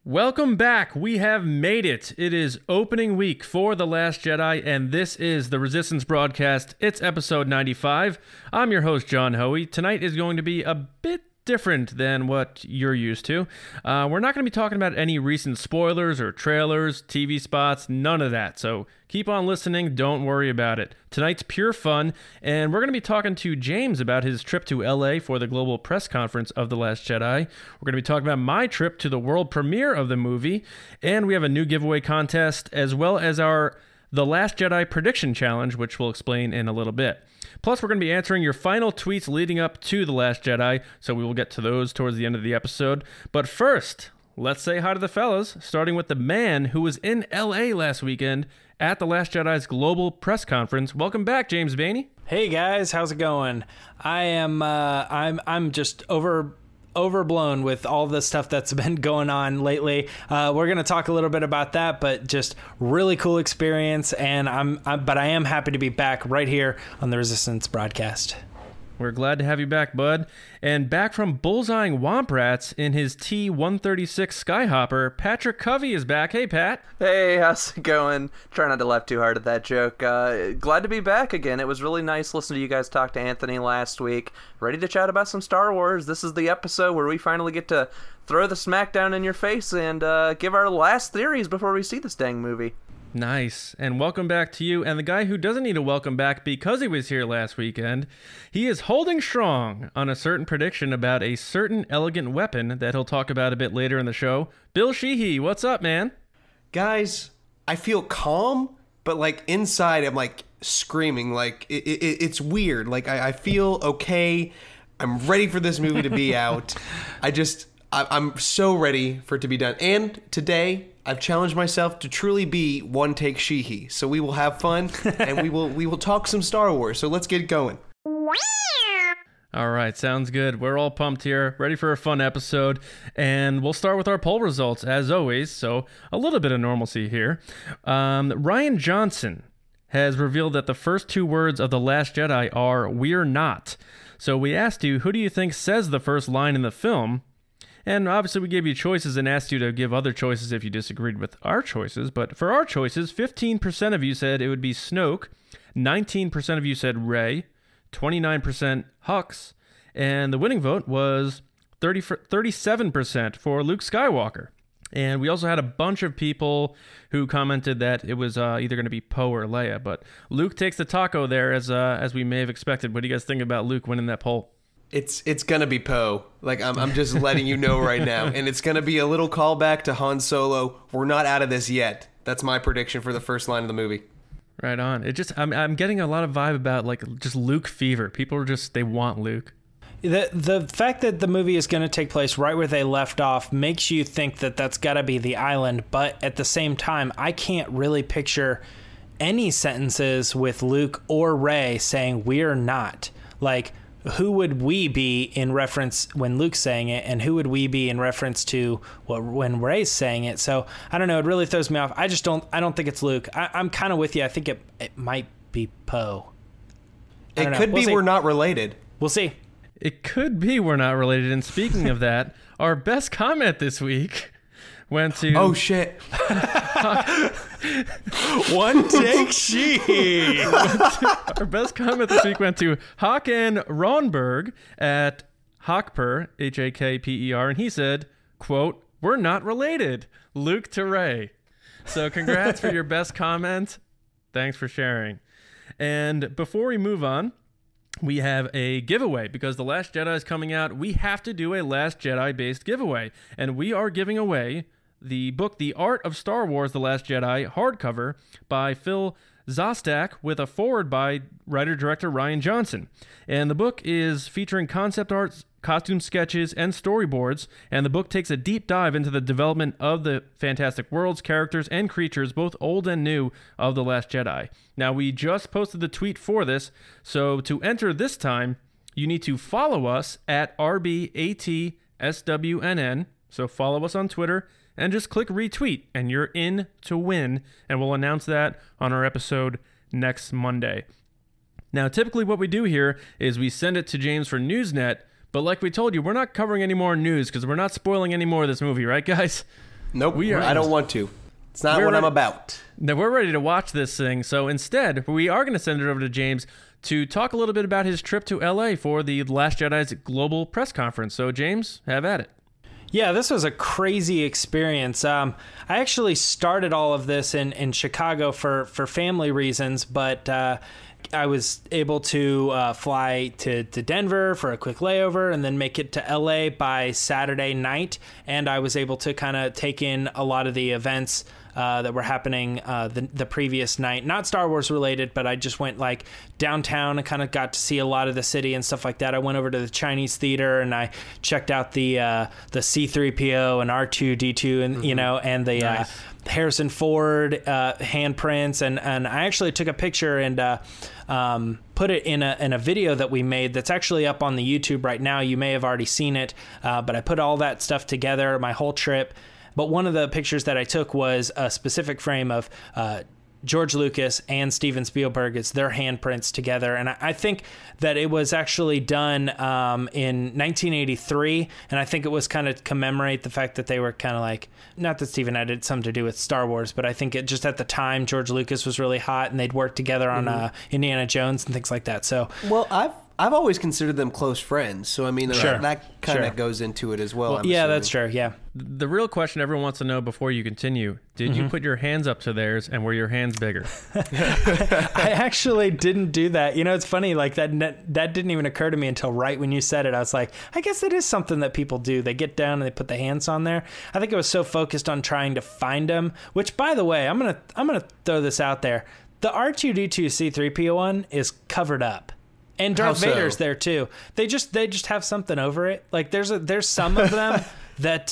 Welcome back. We have made it. It is opening week for The Last Jedi, and this is the Resistance broadcast. It's episode 95. I'm your host, John Hoey. Tonight is going to be a bit different than what you're used to. We're not going to be talking about any recent spoilers or trailers, TV spots, none of that. So keep on listening. Don't worry about it. Tonight's pure fun, and we're going to be talking to James about his trip to LA for the global press conference of The Last Jedi. We're going to be talking about my trip to the world premiere of the movie, and we have a new giveaway contest, as well as our The Last Jedi prediction challenge, which we'll explain in a little bit. Plus, we're going to be answering your final tweets leading up to The Last Jedi, so we will get to those towards the end of the episode. But first, let's say hi to the fellas, starting with the man who was in LA last weekend at The Last Jedi's global press conference. Welcome back, James Baney. Hey guys, how's it going? I'm just overblown with all the stuff that's been going on lately. We're going to talk a little bit about that, but just really cool experience, and I am happy to be back right here on the Resistance broadcast. We're glad to have you back, bud. And back from bullseyeing womp rats in his T-136 Skyhopper, Patric Covey is back. Hey, Pat. Hey, how's it going? Try not to laugh too hard at that joke. Glad to be back again. It was really nice listening to you guys talk to Anthony last week. Ready to chat about some Star Wars. This is the episode where we finally get to throw the smackdown in your face and give our last theories before we see this dang movie. Nice. And welcome back to you. And the guy who doesn't need a welcome back because he was here last weekend, he is holding strong on a certain prediction about a certain elegant weapon that he'll talk about a bit later in the show. Bill Sheehy, what's up, man? Guys, I feel calm, but like inside I'm like screaming. Like it's weird. Like I feel okay. I'm ready for this movie to be out. I'm so ready for it to be done. And today I've challenged myself to truly be one take Sheehy. So we will have fun and we will talk some Star Wars. So let's get going. All right, sounds good. We're all pumped here, ready for a fun episode, and we'll start with our poll results as always. So a little bit of normalcy here. Rian Johnson has revealed that the first two words of The Last Jedi are "We're not." So we asked you, who do you think says the first line in the film? And obviously we gave you choices and asked you to give other choices if you disagreed with our choices. But for our choices, 15% of you said it would be Snoke, 19% of you said Rey, 29% Hux, and the winning vote was 37% for Luke Skywalker. And we also had a bunch of people who commented that it was either going to be Poe or Leia. But Luke takes the taco there, as we may have expected. What do you guys think about Luke winning that poll? It's gonna be Poe. Like I'm just letting you know right now, and it's gonna be a little callback to Han Solo. We're not out of this yet. That's my prediction for the first line of the movie. Right on. I'm getting a lot of vibe about like just Luke fever. People are they want Luke. The fact that the movie is going to take place right where they left off makes you think that that's got to be the island, but at the same time, I can't really picture any sentences with Luke or Rey saying "we're not." Like, who would we be in reference when Luke's saying it, and who would we be in reference to when Rey's saying it? So I don't know. It really throws me off. I don't think it's Luke. I'm kind of with you. I think it might be Poe. It could be we're not related. We'll see. It could be we're not related. And speaking of that, our best comment this week went to... Oh, shit. One take Sheehy. Our best comment this week went to Hakan Ronberg at Hakper, Hakper, and he said, quote, "We're not related. Luke to Rey." So congrats for your best comment. Thanks for sharing. And before we move on, we have a giveaway because The Last Jedi is coming out. We have to do a Last Jedi-based giveaway, and we are giving away the book, The Art of Star Wars, The Last Jedi, hardcover by Phil Szostak with a foreword by writer-director Rian Johnson. And the book is featuring concept art, costume sketches, and storyboards, and the book takes a deep dive into the development of the fantastic worlds, characters, and creatures, both old and new, of The Last Jedi. Now, we just posted the tweet for this, so to enter this time, you need to follow us at RBATSWNN, so follow us on Twitter, and just click retweet, and you're in to win, and we'll announce that on our episode next Monday. Now, typically what we do here is we send it to James for Newsnet, but like we told you, we're not covering any more news because we're not spoiling any more of this movie, right, guys? Nope. We are- I don't want to. It's not what I'm about. Now we're ready to watch this thing. So instead, we are going to send it over to James to talk a little bit about his trip to LA for the Last Jedi's global press conference. So James, have at it. Yeah, this was a crazy experience. I actually started all of this in Chicago for family reasons, but I was able to fly to Denver for a quick layover and then make it to LA by Saturday night. And I was able to kind of take in a lot of the events that were happening the previous night. Not Star Wars related, but I just went like downtown and kind of got to see a lot of the city and stuff like that. I went over to the Chinese theater and I checked out the C-3PO and R2-D2 and you know, and the Nice. Harrison Ford handprints, and I actually took a picture and put it in a video that we made that's actually up on the YouTube right now. You may have already seen it, but I put all that stuff together, my whole trip. But one of the pictures that I took was a specific frame of George Lucas and Steven Spielberg. It's their handprints together. And I think that it was actually done in 1983. And I think it was kind of commemorate the fact that they were kind of like, not that Steven had something to do with Star Wars, but I think it just at the time, George Lucas was really hot and they'd worked together on Indiana Jones and things like that. So, Well, I've always considered them close friends, so I mean Sure. that kind of Sure. goes into it as well. I'm yeah, assuming. that's true. Yeah. The real question everyone wants to know before you continue, did you put your hands up to theirs and were your hands bigger? I actually didn't do that. You know, it's funny, like that didn't even occur to me until right when you said it. I was like, I guess it is something that people do. They get down and they put the hands on there. I think I was so focused on trying to find them, which by the way, I'm going to throw this out there. The R2-D2 C-3PO one is covered up. And Darth How so? Vader's there too. They just have something over it. Like there's some of them that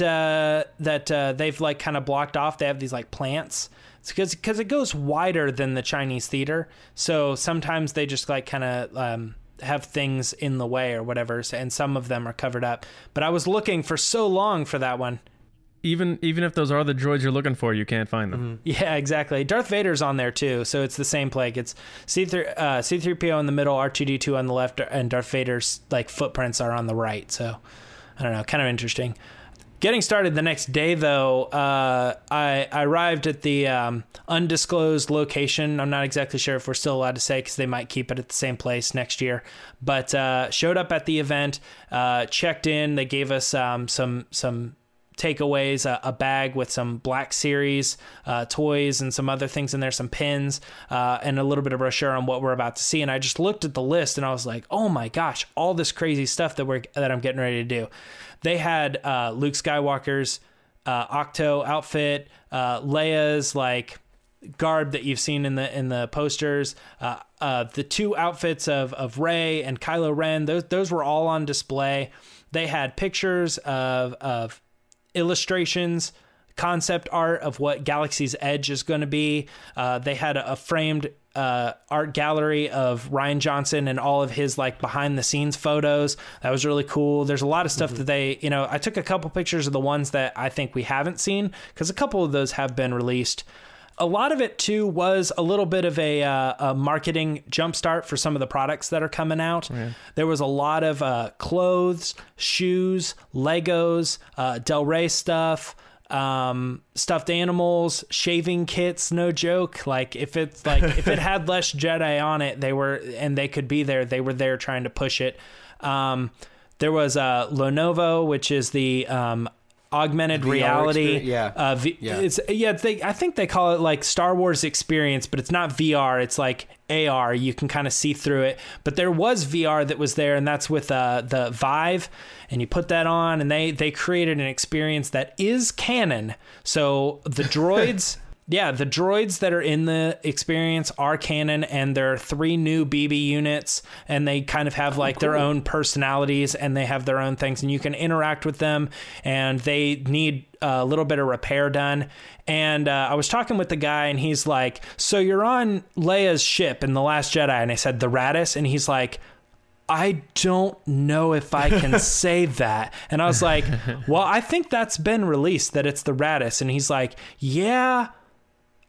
they've like kind of blocked off. They have these like plants. It's because it goes wider than the Chinese theater. So sometimes they just like kind of have things in the way or whatever. And some of them are covered up. But I was looking for so long for that one. Even if those are the droids you're looking for, you can't find them. Yeah, exactly. Darth Vader's on there too, so it's the same plague. It's C-3PO in the middle, R2-D2 on the left, and Darth Vader's like footprints are on the right. So I don't know, kind of interesting. Getting started the next day, though, I arrived at the undisclosed location. I'm not exactly sure if we're still allowed to say because they might keep it at the same place next year. But showed up at the event, checked in. They gave us some takeaways, a bag with some Black Series toys and some other things in there, some pins, and a little bit of brochure on what we're about to see. And I just looked at the list and I was like, oh my gosh, all this crazy stuff that I'm getting ready to do. They had Luke Skywalker's Octo outfit, Leia's like garb that you've seen in the posters, the two outfits of Rey and Kylo Ren. Those were all on display. They had pictures of illustrations, concept art of what Galaxy's Edge is going to be. They had a framed art gallery of Rian Johnson and all of his like behind the scenes photos. That was really cool. There's a lot of stuff that they, I took a couple pictures of the ones that I think we haven't seen because a couple of those have been released. A lot of it too was a little bit of a marketing jumpstart for some of the products that are coming out. Yeah. There was a lot of clothes, shoes, Legos, Del Rey stuff, stuffed animals, shaving kits. No joke. Like if it had Last Jedi on it, they could be there. They were there trying to push it. There was Lenovo, which is the augmented VR reality. I think they call it like Star Wars experience, but it's not VR. It's like AR. You can kind of see through it. But there was VR that was there, and that's with the Vive. And you put that on, and they created an experience that is canon. So the droids. Yeah, the droids that are in the experience are canon, and there are 3 new BB units, and they kind of have like their own personalities, and they have their own things, and you can interact with them, and they need a little bit of repair done. And I was talking with the guy, and he's like, so you're on Leia's ship in The Last Jedi, and I said, the Raddus, and he's like, I don't know if I can say that. And I was like, well, I think that's been released, that it's the Raddus. And he's like, yeah,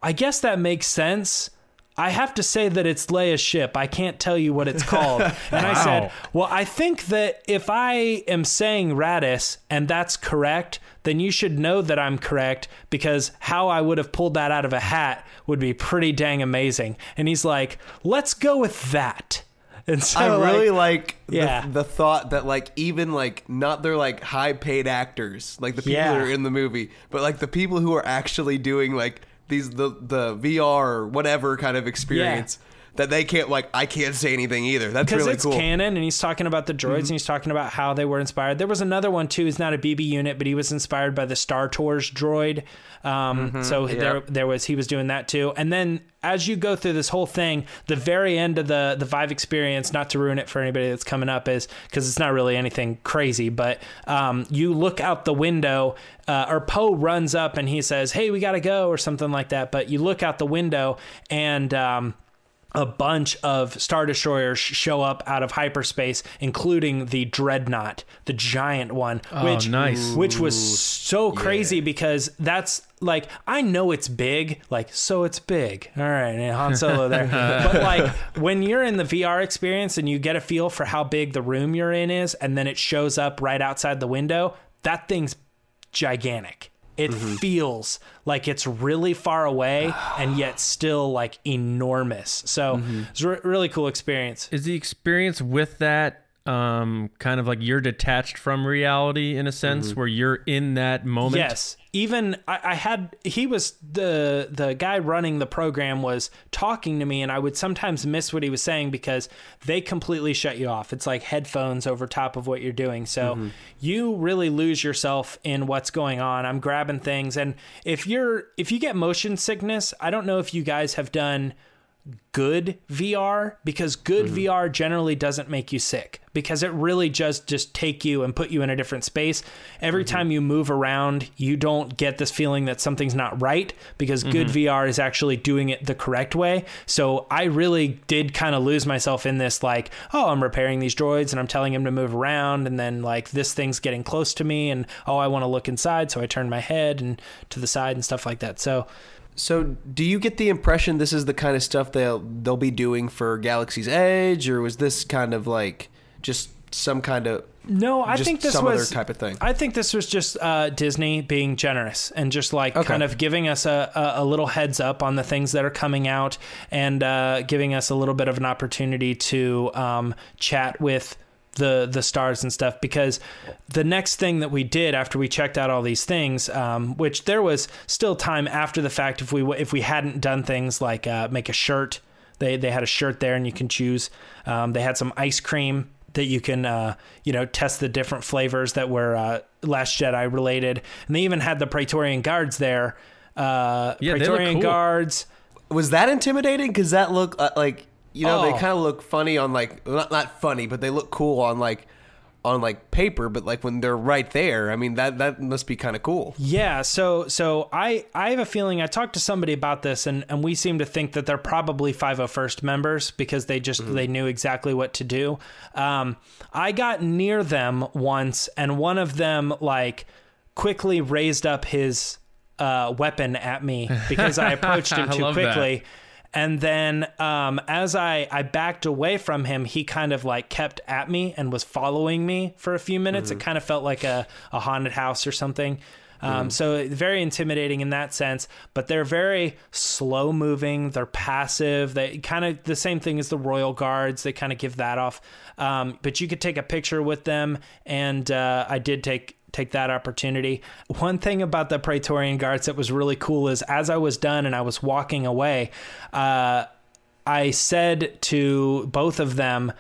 I guess that makes sense. I have to say that it's Leia's ship. I can't tell you what it's called. And I said, well, I think that if I am saying Radis and that's correct, then you should know that I'm correct, because how I would have pulled that out of a hat would be pretty dang amazing. And he's like, let's go with that. And so I really like yeah. the thought that like even like not they're like high paid actors, like the people that are in the movie, but like the people who are actually doing like these the VR or whatever kind of experience that they can't like I can't say anything either. That's really it's cool. canon, and he's talking about the droids and he's talking about how they were inspired. There was another one too. He's not a BB unit, but he was inspired by the Star Tours droid. He was doing that too. And then as you go through this whole thing, the very end of the Vive experience, not to ruin it for anybody that's coming up, is because it's not really anything crazy, but you look out the window, or Poe runs up and he says, "Hey, we got to go," or something like that. But you look out the window and a bunch of Star Destroyers show up out of hyperspace, including the Dreadnought, the giant one, which was so crazy because that's like, I know it's big, like, so it's big. All right, and Han Solo there. But like when you're in the VR experience and you get a feel for how big the room you're in is, and then it shows up right outside the window, that thing's gigantic. It feels like it's really far away and yet still like enormous. So it's a really cool experience. Is the experience with that kind of like you're detached from reality in a sense, where you're in that moment? Yes. Even he was the guy running the program was talking to me, and I would sometimes miss what he was saying because they completely shut you off. It's like headphones over top of what you're doing. So you really lose yourself in what's going on. I'm grabbing things. And if you get motion sickness, I don't know if you guys have done good VR, because good VR generally doesn't make you sick, because it really just take you and put you in a different space. Every time you move around, you don't get this feeling that something's not right, because good VR is actually doing it the correct way. So I really did kind of lose myself in this, like, oh, I'm repairing these droids and I'm telling him to move around, and then like this thing's getting close to me and oh, I want to look inside, so I turn my head and to the side and stuff like that. So do you get the impression this is the kind of stuff they'll be doing for Galaxy's Edge, or was this kind of like just some kind of I think this some was other type of thing? I think this was just Disney being generous and just like kind of giving us a little heads up on the things that are coming out, and giving us a little bit of an opportunity to chat with the stars and stuff, because the next thing that we did after we checked out all these things, which there was still time after the fact if we hadn't done things like make a shirt. They had a shirt there and you can choose. They had some ice cream that you can test the different flavors that were Last Jedi related, and they even had the Praetorian Guards there. Praetorian Guards. Was that intimidating? Because that looked like. They kind of look funny on like not funny, but they look cool on paper. But like when they're right there, I mean that must be kind of cool. Yeah. So I have a feeling I talked to somebody about this, and we seem to think that they're probably 501st members because they knew exactly what to do. I got near them once, and one of them like quickly raised up his weapon at me because I approached him too quickly. That. And then as I backed away from him, he kind of like kept at me and was following me for a few minutes. It kind of felt like a haunted house or something. So very intimidating in that sense, but they're very slow moving. They're passive. They kind of the same thing as the Royal Guards. They kind of give that off. But you could take a picture with them. And I did take that opportunity. One thing about the Praetorian Guards that was really cool is as I was done and I was walking away, I said to both of them,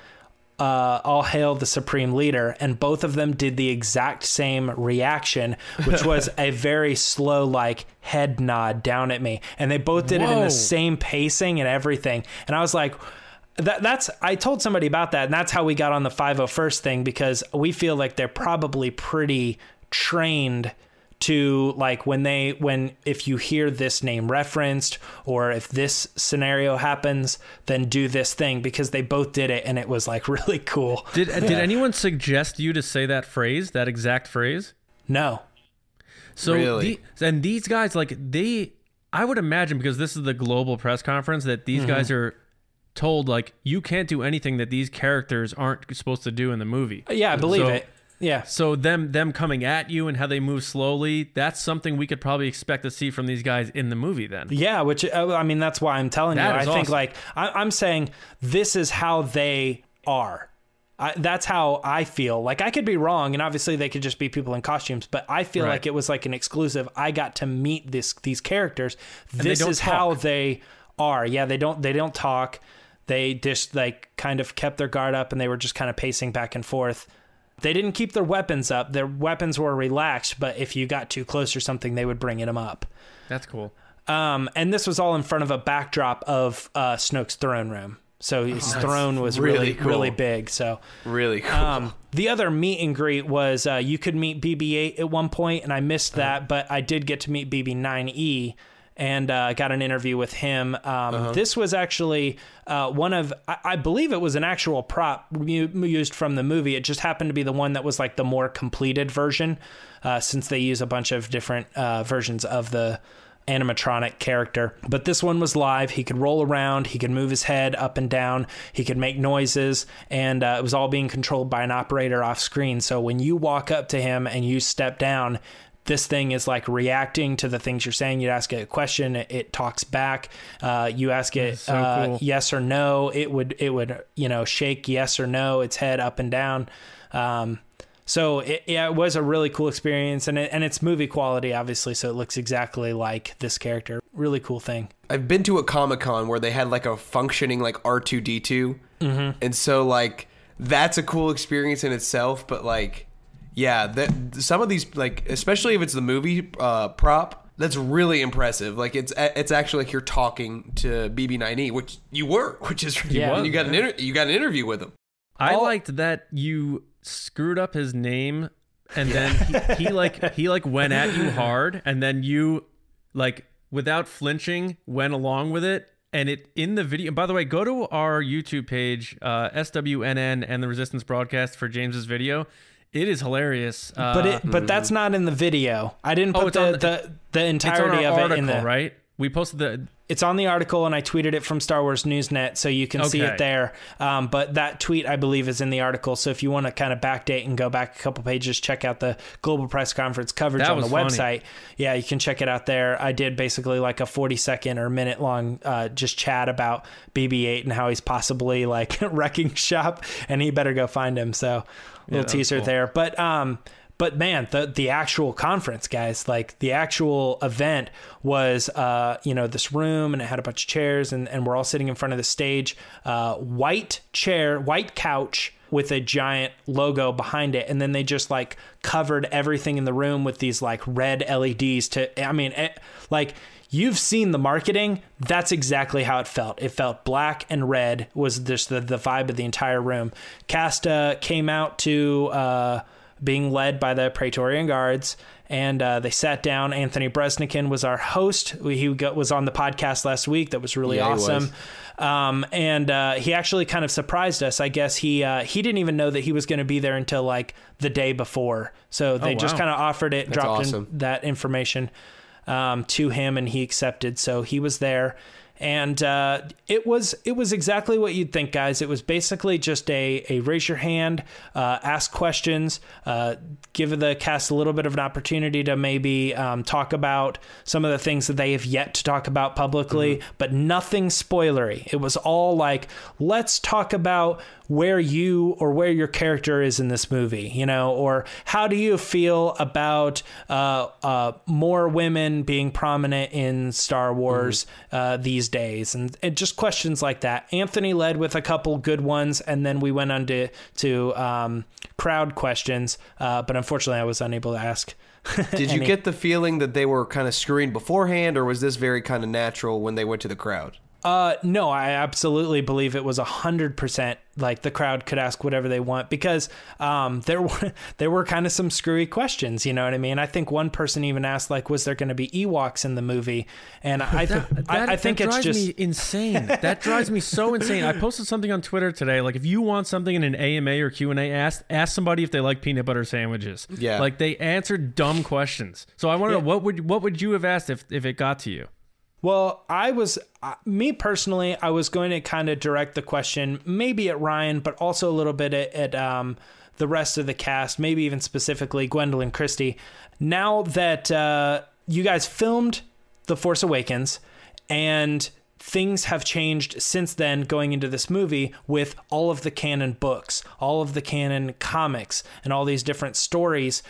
all hail the Supreme Leader, and both of them did the exact same reaction, which was a very slow like head nod down at me, and they both did it in the same pacing and everything, and I was like, I told somebody about that, and that's how we got on the 501st thing, because we feel like they're probably pretty trained to like if you hear this name referenced, or if this scenario happens, then do this thing, because they both did it and it was like really cool. Did anyone suggest you to say that exact phrase? No. So really? these guys, like I would imagine, because this is the global press conference, that these guys are told, like, you can't do anything that these characters aren't supposed to do in the movie. Yeah, I believe it. Yeah. So them coming at you and how they move slowly, that's something we could probably expect to see from these guys in the movie then. Yeah, which, I mean, that's why I'm telling you. I think, like, I'm saying this is how they are. That's how I feel. Like, I could be wrong, and obviously they could just be people in costumes, but I feel like it was like an exclusive. I got to meet these characters. This is how they are. Yeah, they don't talk. They just, like, kind of kept their guard up, and they were just kind of pacing back and forth. They didn't keep their weapons up. Their weapons were relaxed, but if you got too close or something, they would bring them up. That's cool. And this was all in front of a backdrop of Snoke's throne room. So his throne was really cool. really big. So really cool. The other meet and greet was you could meet BB-8 at one point, and I missed that, but I did get to meet BB-9E. And got an interview with him. This was actually one of, I believe it was an actual prop used from the movie. It just happened to be the one that was like the more completed version, since they use a bunch of different versions of the animatronic character. But this one was live. He could roll around. He could move his head up and down. He could make noises. And it was all being controlled by an operator off screen. So when you walk up to him and you step down, this thing is like reacting to the things you're saying. You ask it a question, it talks back. You ask it cool. yes or no, it would shake yes or no, its head up and down. So it was a really cool experience, and it's movie quality, obviously, so it looks exactly like this character. Really cool thing. I've been to a Comic-Con where they had like a functioning like R2-D2, and so like that's a cool experience in itself. But like, yeah, some of these, like, especially if it's the movie prop, that's really impressive. Like, it's actually like you're talking to BB-9E, which you were, which is you got an interview with him. I liked that you screwed up his name, and then he went at you hard, and then you, like, without flinching, went along with it. And it in the video, by the way, go to our YouTube page, SWNN and the Resistance Broadcast for James's video. It is hilarious. But that's not in the video. I didn't put the entirety of it in the right. We posted It's on the article, and I tweeted it from Star Wars Newsnet, so you can see it there. But that tweet, I believe, is in the article. So if you want to kind of backdate and go back a couple pages, check out the Global Press Conference coverage on the website. Yeah, you can check it out there. I did basically like a 40-second or minute-long just chat about BB-8 and how he's possibly like wrecking shop, and he better go find him. So little teaser there. But man, the actual conference, guys, like the actual event was, this room, and it had a bunch of chairs, and we're all sitting in front of the stage, white couch with a giant logo behind it. And then they just like covered everything in the room with these like red LEDs you've seen the marketing. That's exactly how it felt. It felt black and red was just the vibe of the entire room. Cast came out to being led by the Praetorian Guards, and they sat down. Anthony Bresnikan was our host. He was on the podcast last week. That was really awesome. And he actually kind of surprised us. I guess he didn't even know that he was going to be there until like the day before. So they just kind of offered it, dropped in that information to him, and he accepted. So he was there. And it was exactly what you'd think, guys. It was basically just a raise your hand, ask questions, give the cast a little bit of an opportunity to maybe talk about some of the things that they have yet to talk about publicly, but nothing spoilery. It was all like, let's talk about where your character is in this movie, or how do you feel about more women being prominent in Star Wars these days, and just questions like that. Anthony led with a couple good ones, and then we went on to crowd questions, but unfortunately I was unable to ask. Did you get the feeling that they were kind of screened beforehand, or was this very kind of natural when they went to the crowd? No, I absolutely believe it was 100%. Like the crowd could ask whatever they want, because there were kind of some screwy questions. You know what I mean? I think one person even asked, like, was there going to be Ewoks in the movie? And I think it's just me insane. That drives me so insane. I posted something on Twitter today. Like, if you want something in an AMA or Q&A, ask somebody if they like peanut butter sandwiches. Yeah, like they answered dumb questions. So I want to know what would you have asked if it got to you? Well, me personally, I was going to kind of direct the question maybe at Rian, but also a little bit at the rest of the cast, maybe even specifically Gwendolyn Christie. Now that you guys filmed The Force Awakens and things have changed since then going into this movie with all of the canon books, all of the canon comics, and all these different stories,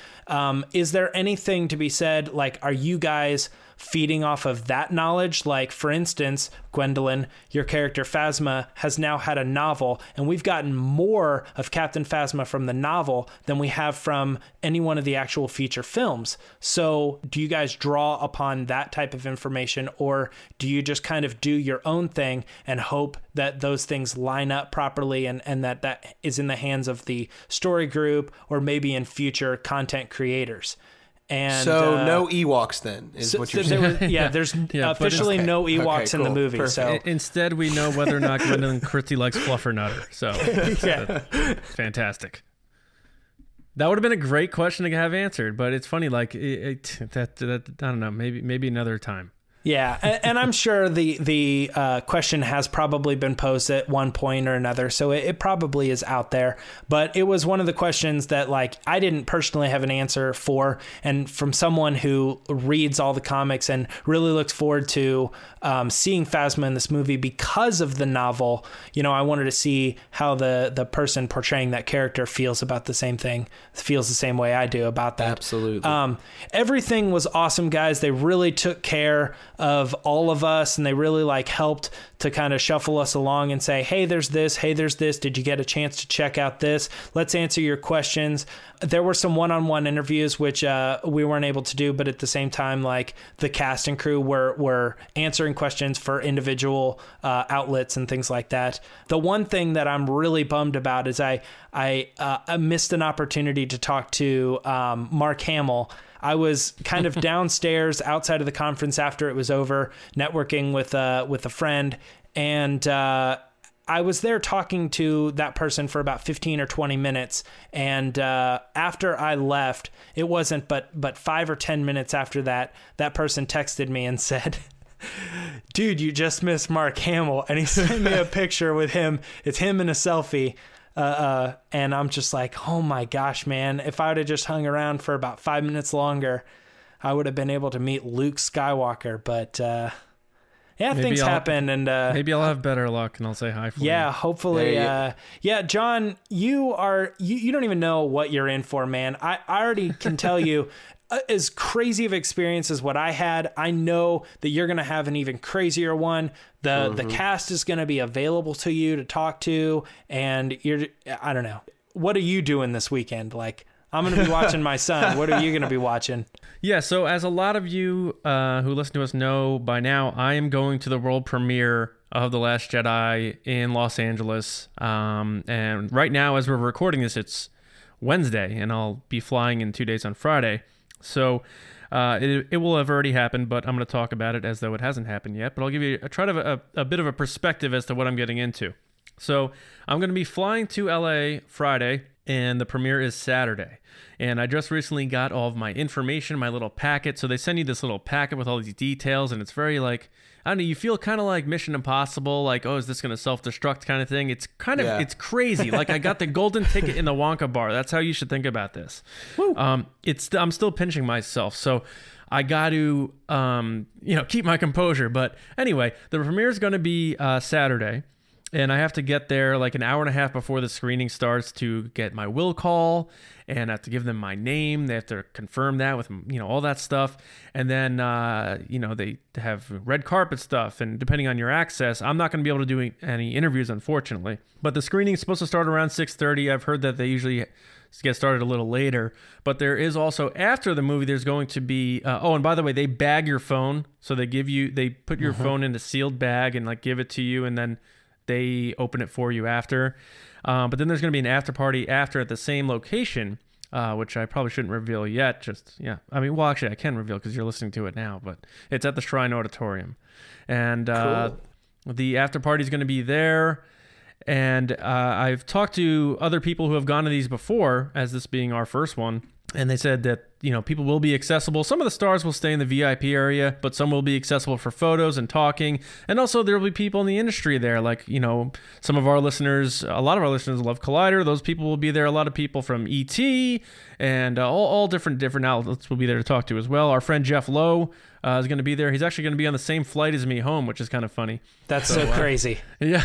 is there anything to be said, like, are you guys feeding off of that knowledge? Like, for instance, Gwendolyn, your character Phasma has now had a novel, and we've gotten more of Captain Phasma from the novel than we have from any one of the actual feature films. So do you guys draw upon that type of information, or do you just kind of do your own thing and hope that those things line up properly and that is in the hands of the story group or maybe in future content creators? And so no Ewoks then is what you're saying. There's officially no Ewoks in the movie. Perfect. So instead, we know whether or not Gwendolyn Christie likes Fluffernutter. So that's fantastic. That would have been a great question to have answered, but it's funny. Like that I don't know. Maybe another time. Yeah, and I'm sure the question has probably been posed at one point or another, so it probably is out there. But it was one of the questions that, like, I didn't personally have an answer for, and from someone who reads all the comics and really looks forward to seeing Phasma in this movie because of the novel, you know, I wanted to see how the person portraying that character feels about the same thing, feels the same way I do about that. Absolutely. Everything was awesome, guys. They really took care of all of us, and they really like helped to kind of shuffle us along and say, hey, there's this, did you get a chance to check out this? Let's answer your questions. There were some one-on-one interviews which we weren't able to do, but at the same time, like, the cast and crew were answering questions for individual outlets and things like that. The one thing that I'm really bummed about is I missed an opportunity to talk to Mark Hamill. I was kind of downstairs outside of the conference after it was over, networking with a friend, and I was there talking to that person for about 15 or 20 minutes. And after I left, it wasn't but 5 or 10 minutes after that, that person texted me and said, dude, you just missed Mark Hamill. And he sent me a picture with him. It's him in a selfie. And I'm just like, oh my gosh, man, if I would have just hung around for about 5 minutes longer, I would have been able to meet Luke Skywalker. But maybe things happen, and maybe I'll have better luck and I'll say hi for you. Yeah, hopefully. John, you don't even know what you're in for, man. I already can tell you, as crazy of experience as what I had, I know that you're going to have an even crazier one. The cast is going to be available to you to talk to, and I don't know. What are you doing this weekend? Like, I'm going to be watching my son. What are you going to be watching? Yeah, so as a lot of you who listen to us know by now, I am going to the world premiere of The Last Jedi in Los Angeles. And right now, as we're recording this, it's Wednesday, and I'll be flying in 2 days on Friday. So it will have already happened, but I'm going to talk about it as though it hasn't happened yet. But I'll give you a bit of a perspective as to what I'm getting into. So I'm going to be flying to LA Friday, and the premiere is Saturday. And I just recently got all of my information, my little packet. So they send you this little packet with all these details, and it's very like, I don't know, you feel kind of like Mission Impossible, like, oh, is this going to self-destruct kind of thing? It's kind of, It's crazy. Like, I got the golden ticket in the Wonka bar. That's how you should think about this. I'm still pinching myself. So I got to, keep my composure. But anyway, the premiere is going to be Saturday. And I have to get there like an hour and a half before the screening starts to get my will call, and I have to give them my name. They have to confirm that with, all that stuff. And then, they have red carpet stuff. And depending on your access, I'm not going to be able to do any interviews, unfortunately. But the screening is supposed to start around 6:30. I've heard that they usually get started a little later. But there is also, after the movie, there's going to be, and by the way, they bag your phone. So they put your phone in a sealed bag and like give it to you, and then they open it for you after. But then there's going to be an after party after at the same location, which I probably shouldn't reveal yet. Actually, I can reveal because you're listening to it now, but it's at the Shrine Auditorium. And Cool. The after party is going to be there. And I've talked to other people who have gone to these before, as this being our first one, and they said that people will be accessible. Some of the stars will stay in the VIP area, but some will be accessible for photos and talking. And also there will be people in the industry there, like, some of our listeners, a lot of our listeners love Collider. Those people will be there. A lot of people from ET and all different outlets will be there to talk to as well. Our friend Jeff Lowe is going to be there. He's actually going to be on the same flight as me home, which is kind of funny. That's so crazy. Yeah.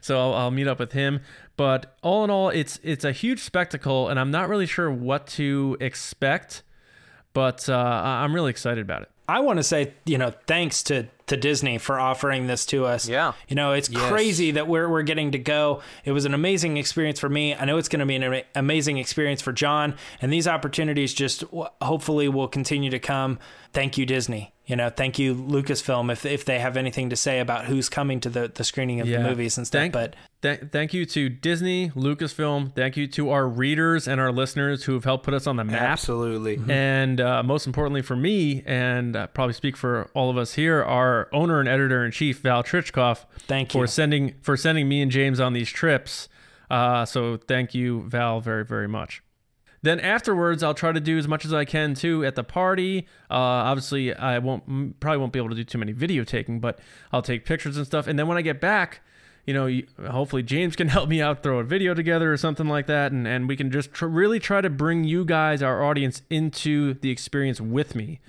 So I'll meet up with him. But all in all, it's a huge spectacle, and I'm not really sure what to expect, but I'm really excited about it. I want to say, thanks to Disney for offering this to us. Yeah. It's crazy that we're getting to go. It was an amazing experience for me. I know it's going to be an amazing experience for John, and these opportunities just hopefully will continue to come. Thank you, Disney. Thank you, Lucasfilm, if they have anything to say about who's coming to the screening of the movies and stuff. Thank you to Disney, Lucasfilm. Thank you to our readers and our listeners who have helped put us on the map. Absolutely. And most importantly for me, and probably speak for all of us here, our owner and editor-in-chief, Val Trichkoff. Thank you. For sending me and James on these trips. So thank you, Val, very, very much. Then afterwards, I'll try to do as much as I can too at the party. Obviously, I probably won't be able to do too many video taking, but I'll take pictures and stuff. And then when I get back, hopefully James can help me out, throw a video together or something like that, and we can just really try to bring you guys, our audience, into the experience with me,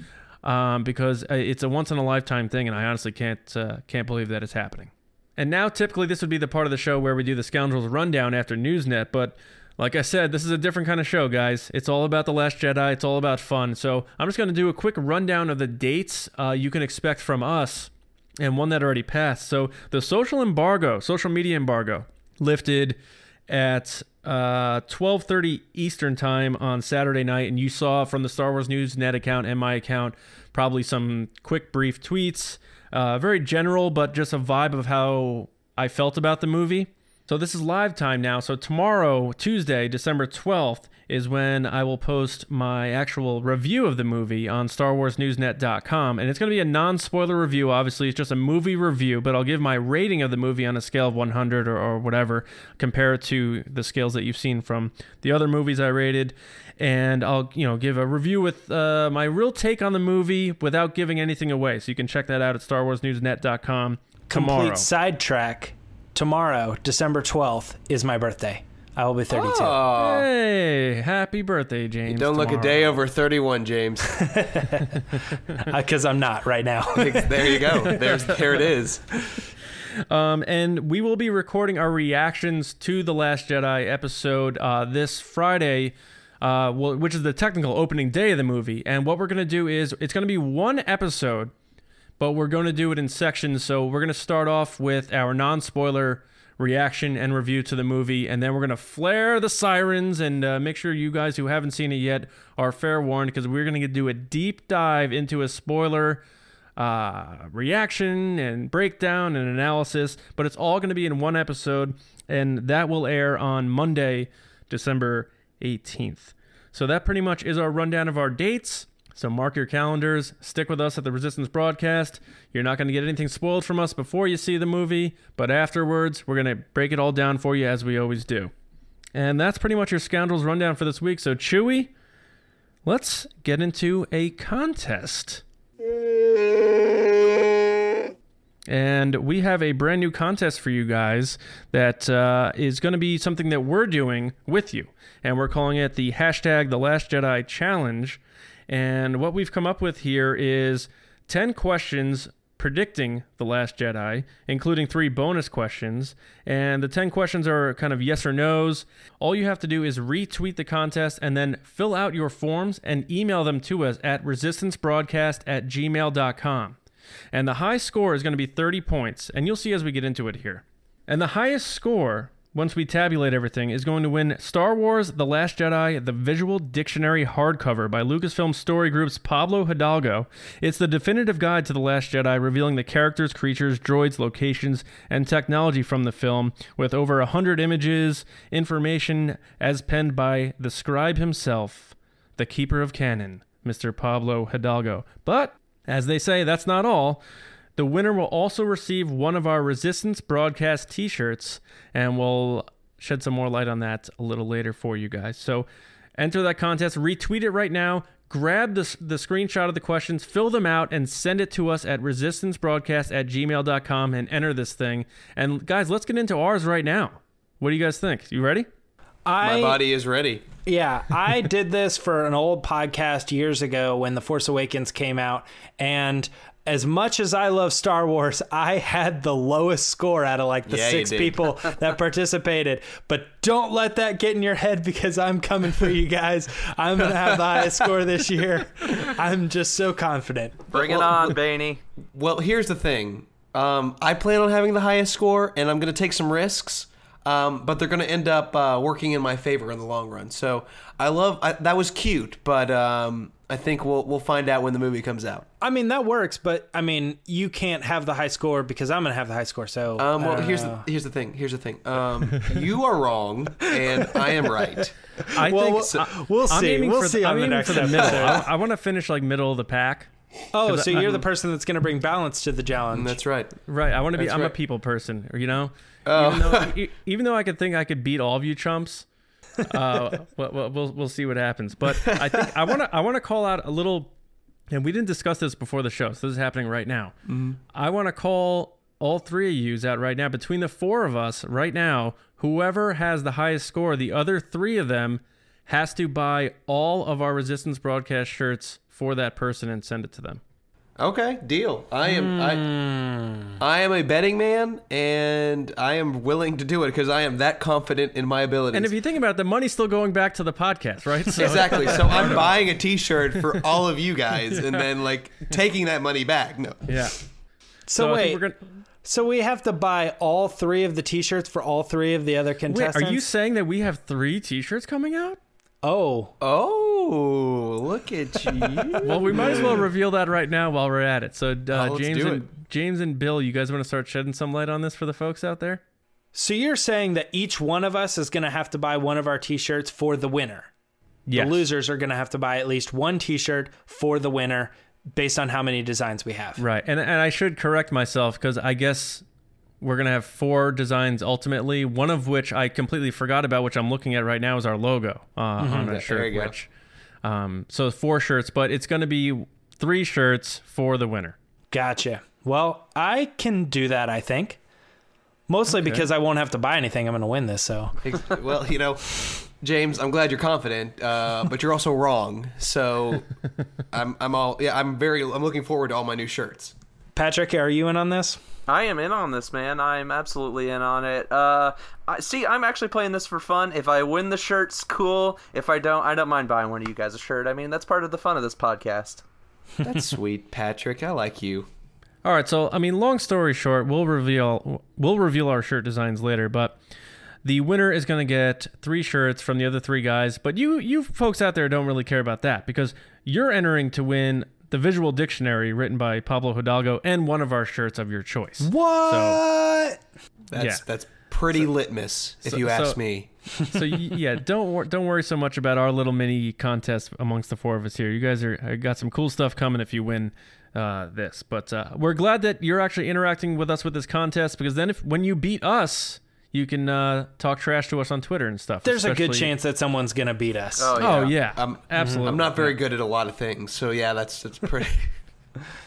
because it's a once in a lifetime thing, and I honestly can't believe that it's happening. And now, typically, this would be the part of the show where we do the Scoundrels Rundown after Newsnet, but like I said, this is a different kind of show, guys. It's all about The Last Jedi. It's all about fun. So I'm just going to do a quick rundown of the dates you can expect from us and one that already passed. So the social media embargo, lifted at 12:30 Eastern time on Saturday night. And you saw from the Star Wars News Net account and my account probably some quick, brief tweets. Very general, but just a vibe of how I felt about the movie. So this is live time now. So tomorrow, Tuesday, December 12th, is when I will post my actual review of the movie on StarWarsNewsNet.com. And it's going to be a non-spoiler review. Obviously, it's just a movie review, but I'll give my rating of the movie on a scale of 100 or whatever, compare it to the scales that you've seen from the other movies I rated. And I'll, give a review with my real take on the movie without giving anything away. So you can check that out at StarWarsNewsNet.com tomorrow. Complete sidetrack. Tomorrow, December 12th, is my birthday. I will be 32. Oh. Hey, happy birthday, James. You don't look a day over 31, James. Because I'm not right now. There you go. There it is. And we will be recording our reactions to The Last Jedi episode this Friday, which is the technical opening day of the movie. And what we're going to do is, it's going to be one episode, but we're going to do it in sections. So we're going to start off with our non-spoiler reaction and review to the movie, and then we're going to flare the sirens and make sure you guys who haven't seen it yet are fair warned, because we're going to do a deep dive into a spoiler reaction and breakdown and analysis, but it's all going to be in one episode, and that will air on Monday, December 18th. So that pretty much is our rundown of our dates. So mark your calendars, stick with us at the Resistance broadcast. You're not going to get anything spoiled from us before you see the movie, but afterwards, we're going to break it all down for you as we always do. And that's pretty much your Scoundrels rundown for this week. So Chewie, let's get into a contest. And we have a brand new contest for you guys that is going to be something that we're doing with you. And we're calling it the hashtag The Last Jedi Challenge. And what we've come up with here is 10 questions predicting The Last Jedi, including 3 bonus questions. And the 10 questions are kind of yes or no's. All you have to do is retweet the contest and then fill out your forms and email them to us at resistancebroadcast@gmail.com. And the high score is going to be 30 points, and you'll see as we get into it here. And the highest score, once we tabulate everything, is going to win Star Wars The Last Jedi, the Visual Dictionary hardcover by Lucasfilm Story Group's Pablo Hidalgo. It's the definitive guide to The Last Jedi, revealing the characters, creatures, droids, locations, and technology from the film, with over 100 images, information as penned by the scribe himself, the keeper of canon, Mr. Pablo Hidalgo. But, as they say, that's not all. The winner will also receive one of our Resistance broadcast t-shirts, and we'll shed some more light on that a little later for you guys. So Enter that contest. Retweet it right now. Grab the screenshot of the questions, fill them out, and send it to us at resistancebroadcast@gmail.com and enter this thing. And guys, let's get into ours right now. What do you guys think? You ready? My body is ready. Yeah, I did this for an old podcast years ago when The Force Awakens came out, and as much as I love Star Wars, I had the lowest score out of like the 6 people that participated. But don't let that get in your head, because I'm coming for you guys. I'm going to have the highest score this year. I'm just so confident. Bring it on, Baney. Well, here's the thing. I plan on having the highest score, and I'm going to take some risks. But they're going to end up working in my favor in the long run. So that was cute, but I think we'll find out when the movie comes out. I mean, that works, but I mean, you can't have the high score because I'm going to have the high score. So well, here's the thing. You are wrong, and I am right. We'll see. We'll see on the next episode. I want to finish like middle of the pack. Oh, so you're the person that's going to bring balance to the challenge. That's right. Right. I want to be. I'm a people person, you know. Even though I could think I could beat all of you chumps, we'll see what happens. But I think I want to call out a little, and we didn't discuss this before the show, so this is happening right now. Mm-hmm. I want to call all 3 of you out right now. Between the 4 of us right now, whoever has the highest score, the other 3 of them has to buy all of our Resistance Broadcast shirts for that person and send it to them. Okay, deal. I am a betting man, and I am willing to do it because I am that confident in my abilities. And if you think about it, the money's still going back to the podcast, right? So, exactly. So I'm buying a T-shirt for all of you guys, and then like taking that money back. No. Yeah. So wait. So we have to buy all 3 of the T-shirts for all 3 of the other contestants? Wait, are you saying that we have 3 T-shirts coming out? Oh, look at you. Well, we might as well reveal that right now while we're at it. So James and Bill, you guys want to start shedding some light on this for the folks out there? So you're saying that each one of us is going to have to buy one of our T-shirts for the winner? Yes. The losers are going to have to buy at least one T-shirt for the winner based on how many designs we have. Right. And I should correct myself because I guess we're going to have 4 designs ultimately, one of which I completely forgot about, which I'm looking at right now, is our logo on a shirt. Which, so 4 shirts, but it's going to be 3 shirts for the winner. Gotcha. Well, I can do that, I think. Mostly because I won't have to buy anything. I'm going to win this, so. Well, James, I'm glad you're confident, but you're also wrong. So I'm looking forward to all my new shirts. Patric, are you in on this? I am in on this, man. I'm absolutely in on it. I'm actually playing this for fun. If I win the shirts, cool. If I don't mind buying one of you guys a shirt. I mean, that's part of the fun of this podcast. That's sweet, Patrick. I like you. All right, so I mean, long story short, we'll reveal our shirt designs later, but the winner is going to get 3 shirts from the other 3 guys. But you folks out there don't really care about that because you're entering to win the visual dictionary written by Pablo Hidalgo and one of our shirts of your choice. What? That's pretty litmus, if you ask me. So yeah, don't worry so much about our little mini contest amongst the 4 of us here. You guys got some cool stuff coming if you win this. But we're glad that you're actually interacting with us with this contest, because then when you beat us, you can talk trash to us on Twitter and stuff. There's a good chance that someone's going to beat us. Oh, yeah. Absolutely. I'm not very good at a lot of things, so yeah, that's pretty...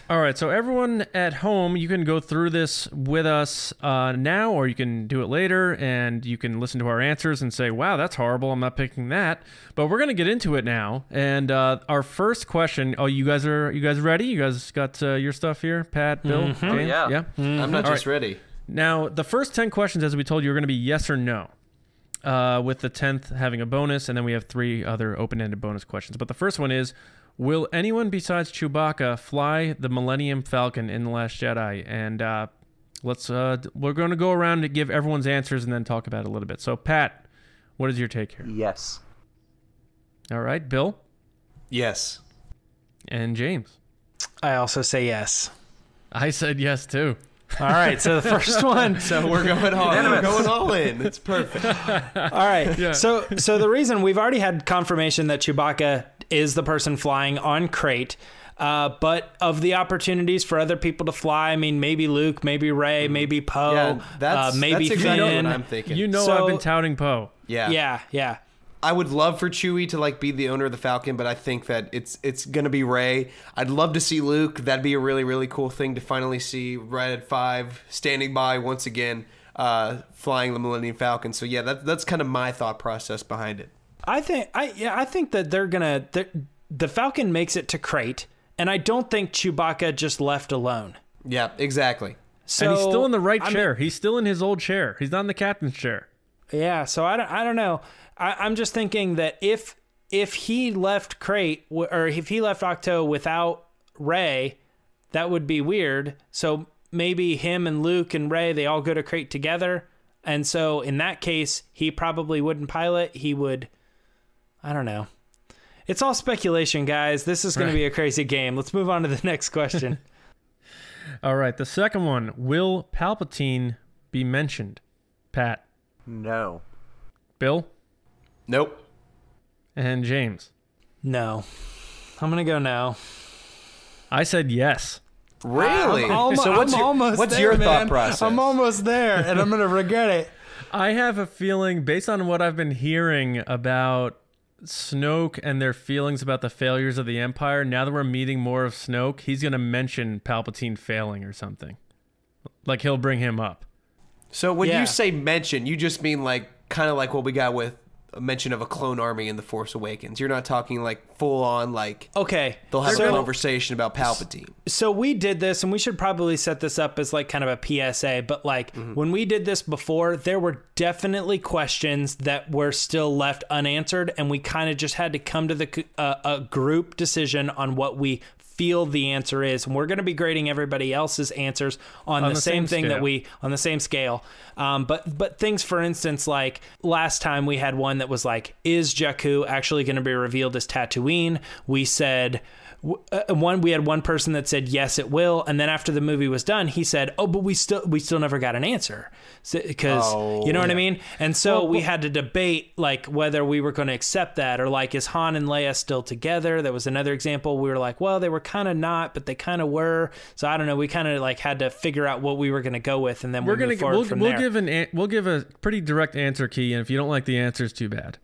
All right, so everyone at home, you can go through this with us now, or you can do it later, and you can listen to our answers and say, wow, that's horrible, I'm not picking that. But we're going to get into it now, and our first question, you guys ready? You guys got your stuff here? Pat, Bill, James? Oh, yeah. Mm-hmm. I'm not just ready. Now, the first 10 questions, as we told you, are going to be yes or no, with the 10th having a bonus, and then we have 3 other open-ended bonus questions. But the first one is, will anyone besides Chewbacca fly the Millennium Falcon in The Last Jedi? And we're going to go around and give everyone's answers and then talk about it a little bit. So, Pat, what is your take here? Yes. All right, Bill? Yes. And James? I also say yes. I said yes, too. All right, so the first one. So we're going hard. We're going all in. It's perfect. All right. Yeah. So the reason we've already had confirmation that Chewbacca is the person flying on Crate, but of the opportunities for other people to fly, I mean, maybe Luke, maybe Rey, maybe Poe, maybe that's exactly Finn. what I'm thinking. I've been touting Poe. Yeah. I would love for Chewie to like be the owner of the Falcon, but I think that it's gonna be Rey. I'd love to see Luke. That'd be a really, really cool thing to finally see right at 5 standing by once again, flying the Millennium Falcon. So yeah, that's kind of my thought process behind it. I think that the Falcon makes it to Crate, and I don't think Chewbacca just left alone. Yeah, exactly. So, and he's still in the right chair. He's still in his old chair. He's not in the captain's chair. Yeah, so I don't know. I'm just thinking that if he left Crate, or if he left Octo without Rey, that would be weird. So maybe him and Luke and Rey, they all go to Crate together. And so in that case, he probably wouldn't pilot. He would, I don't know. It's all speculation, guys. This is going to be a crazy game. Let's move on to the next question. All right, the second one. Will Palpatine be mentioned? Pat? No. Bill? Nope. And James? No. I'm going to go no. I said yes. Really? So what's your thought process? I'm almost there, and I'm going to regret it. I have a feeling, based on what I've been hearing about Snoke and their feelings about the failures of the Empire, now that we're meeting more of Snoke, he's going to mention Palpatine failing or something. Like, he'll bring him up. So when you say mention, you just mean like kind of like what we got with a mention of a clone army in The Force Awakens. You're not talking like full on like, okay, they'll have a conversation about Palpatine. So we did this, and we should probably set this up as like kind of a PSA, but like when we did this before, there were definitely questions that were still left unanswered, and we kind of just had to come to the a group decision on what we feel the answer is, and we're going to be grading everybody else's answers on the same thing scale. On the same scale. But things, for instance, like last time we had one that was like, is Jakku actually going to be revealed as Tatooine? We said we had one person that said yes, it will, and then after the movie was done, he said, oh, but we still never got an answer, because you know what I mean. And so we had to debate like whether we were going to accept that, or like, is Han and Leia still together? That was another example. We were like, well, they were kind of not, but they kind of were. So I don't know. We kind of like had to figure out what we were going to go with, and then we'll give a pretty direct answer key, and if you don't like the answers, too bad.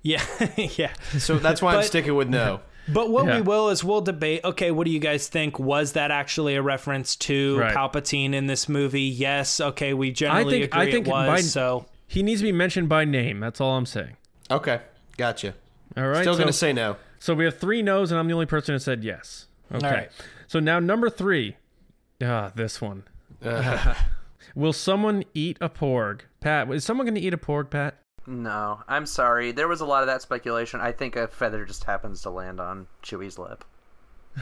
Yeah, yeah. So that's why I'm sticking with no. But what we will is we'll debate, okay, what do you guys think? Was that actually a reference to Palpatine in this movie? Yes. Okay, we generally agree it was. So he needs to be mentioned by name. That's all I'm saying. Okay, gotcha. All right. Still going to say no. So we have 3 no's, and I'm the only person who said yes. Okay. All right. So now number 3. This one. Will someone eat a porg? Pat, is someone going to eat a porg, Pat? No, I'm sorry. There was a lot of that speculation. I think a feather just happens to land on Chewie's lip.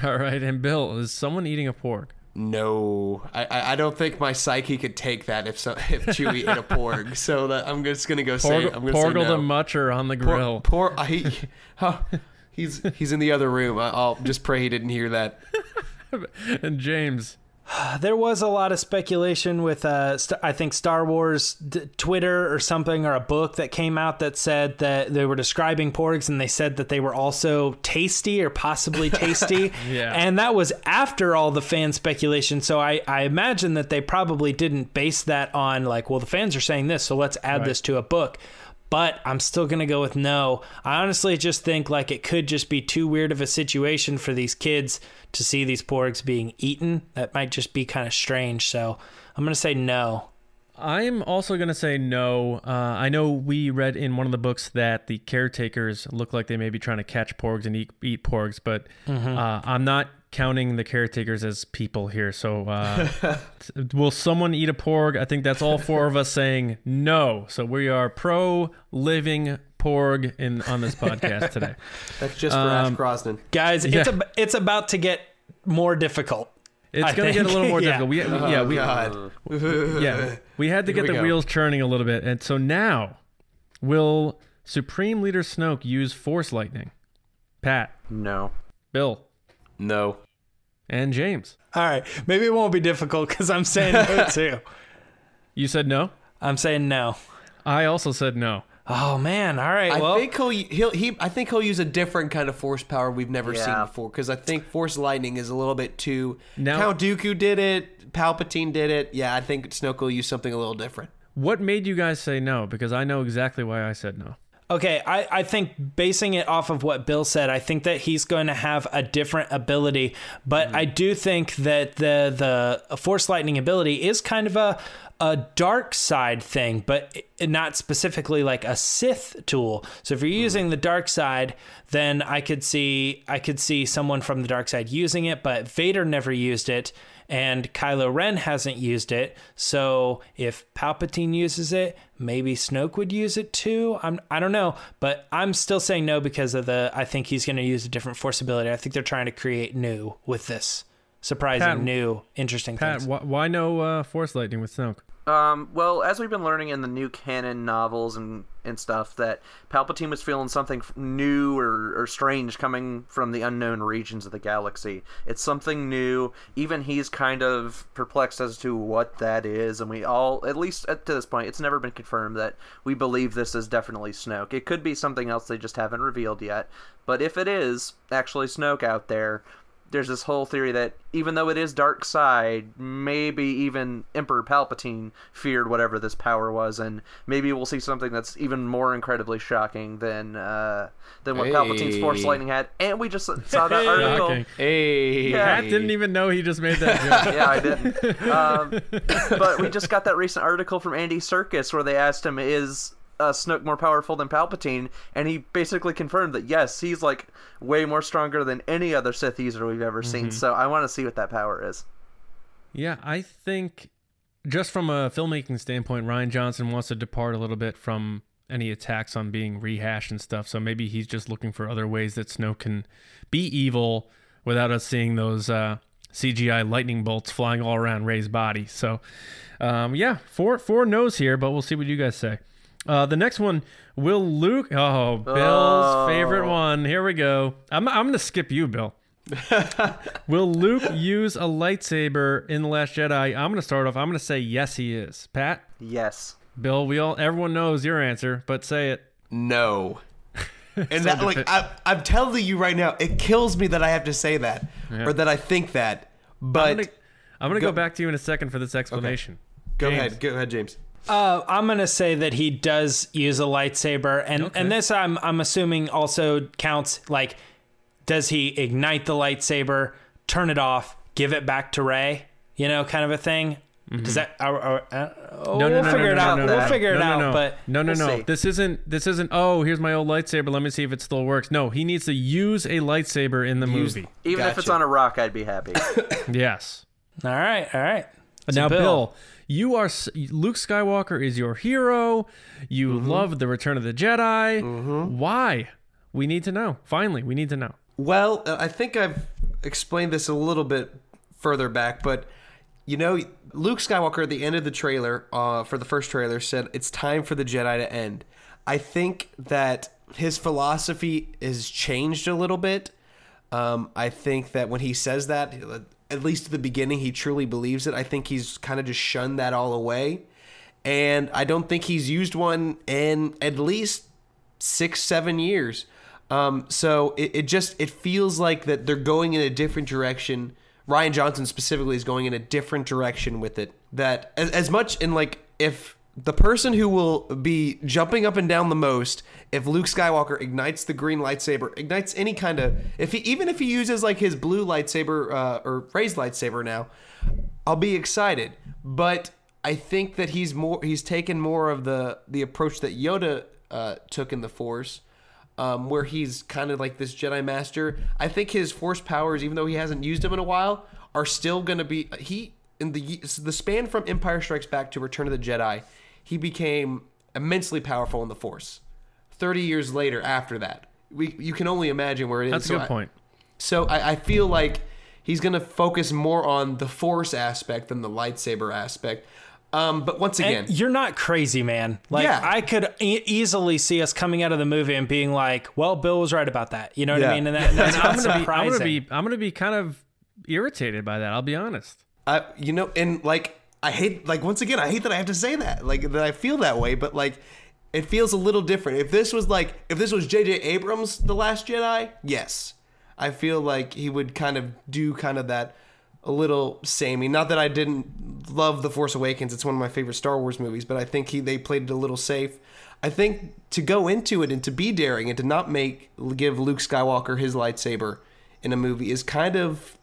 All right, and Bill, is someone eating a porg? No, I don't think my psyche could take that if Chewie ate a porg. So I'm just gonna go say I'm gonna Porgle say no. the Mutcher on the grill. He's in the other room. I'll just pray he didn't hear that. And James. There was a lot of speculation with, I think, Star Wars Twitter or something, or a book that came out that said that they were describing porgs, and they said that they were also tasty or possibly tasty. Yeah. And that was after all the fan speculation. So I imagine that they probably didn't base that on like, well, the fans are saying this, so let's add this to a book. But I'm still going to go with no. I honestly just think like it could just be too weird of a situation for these kids to see these porgs being eaten. That might just be kind of strange. So I'm going to say no. I'm also going to say no. I know we read in one of the books that the caretakers look like they may be trying to catch porgs and eat porgs, but I'm not counting the caretakers as people here. So will someone eat a porg? I think that's all 4 of us saying no. So we are pro living porg on this podcast today. That's just for Ash Crosnan. Guys, it's about to get more difficult. It's going to get a little more difficult. God. We had to get the wheels churning a little bit. And so now, will Supreme Leader Snoke use Force lightning? Pat? No. Bill? No. And James? All right. Maybe it won't be difficult because I'm saying no too. You said no? I'm saying no. I also said no. Oh man! All right. I think he'll use a different kind of force power we've never seen before, because I think Force lightning is a little bit too. Count Dooku did it. Palpatine did it. Yeah, I think Snoke will use something a little different. What made you guys say no? Because I know exactly why I said no. Okay, I think basing it off of what Bill said, I think that he's going to have a different ability, but I do think that the Force Lightning ability is kind of a dark side thing, but not specifically like a Sith tool. So if you're using the dark side, then I could see someone from the dark side using it, but Vader never used it. And Kylo Ren hasn't used it, so if Palpatine uses it, maybe Snoke would use it too. I don't know, but I'm still saying no because of I think he's going to use a different Force ability. I think they're trying to create new with this. Surprising, new, interesting things. Why no Force Lightning with Snoke? Well, as we've been learning in the new canon novels and stuff, that Palpatine was feeling something new or strange coming from the unknown regions of the galaxy. It's something new. Even he's kind of perplexed as to what that is, and we all, at least to this point, it's never been confirmed that we believe this is definitely Snoke. It could be something else they just haven't revealed yet, but if it is actually Snoke out there, there's this whole theory that even though it is dark side, maybe even Emperor Palpatine feared whatever this power was, and maybe we'll see something that's even more incredibly shocking than what Palpatine's Force Lightning had. And we just saw that article. Shocking. Hey, Pat didn't even know he just made that joke. Yeah, I didn't. But we just got that recent article from Andy Serkis where they asked him, is Snoke more powerful than Palpatine? And he basically confirmed that yes, he's like way more stronger than any other Sith user we've ever seen. So I want to see what that power is. Yeah, I think just from a filmmaking standpoint, Rian Johnson wants to depart a little bit from any attacks on being rehashed and stuff. So maybe he's just looking for other ways that Snoke can be evil without us seeing those CGI lightning bolts flying all around Rey's body. So yeah, four no's here, but we'll see what you guys say. The next one, will Luke... Oh, Bill's favorite one. Here we go. I'm going to skip you, Bill. Will Luke use a lightsaber in The Last Jedi? I'm going to start off. I'm going to say yes, he is. Pat? Yes. Bill, everyone knows your answer, but say it. no. And that, like, I'm telling you right now, it kills me that I have to say that, or that I think that. But I'm going to go back to you in a second for this explanation. Okay. Go ahead, James. I'm gonna say that he does use a lightsaber, and this I'm assuming also counts. Like, does he ignite the lightsaber, turn it off, give it back to Rey? You know, kind of a thing. Does that? We'll figure it out. We'll figure it out. But no. This isn't. Oh, here's my old lightsaber. Let me see if it still works. No, he needs to use a lightsaber in the movie. Even if it's on a rock, I'd be happy. Yes. All right. Now, Bill, you are Luke Skywalker is your hero. You love the Return of the Jedi. Why? We need to know. Finally, we need to know. Well, I think I've explained this a little bit further back, but you know, Luke Skywalker at the end of the trailer, for the first trailer, said it's time for the Jedi to end. I think that his philosophy has changed a little bit. I think that when he says that, at least at the beginning, he truly believes it. I think he's kind of just shunned that all away. And I don't think he's used one in at least 6-7 years. So it feels like that they're going in a different direction. Rian Johnson specifically is going in a different direction with it. That as much in, like, if the person who will be jumping up and down the most, if Luke Skywalker ignites the green lightsaber, ignites any kind of, even if he uses like his blue lightsaber or Rey's lightsaber now, I'll be excited. But I think that he's taken more of the approach that Yoda took in the Force, where he's kind of like this Jedi Master. I think his Force powers, even though he hasn't used them in a while, are still going to be in the span from Empire Strikes Back to Return of the Jedi. He became immensely powerful in the Force. 30 years later, after that, you can only imagine where it is. That's a good point. So I feel like he's going to focus more on the Force aspect than the lightsaber aspect. But once again, and you're not crazy, man. Like, yeah. I could easily see us coming out of the movie and being like, "Well, Bill was right about that." You know what I mean? And that's I'm gonna be kind of irritated by that. I'll be honest. And like, I hate, like, once again, I hate that I have to say that, like, that I feel that way, but like, it feels a little different. If this was J.J. Abrams' The Last Jedi, yes, I feel like he would kind of do kind of that a little samey. Not that I didn't love The Force Awakens. It's one of my favorite Star Wars movies, but I think they played it a little safe. I think to go into it and to be daring and to not give Luke Skywalker his lightsaber in a movie is kind of,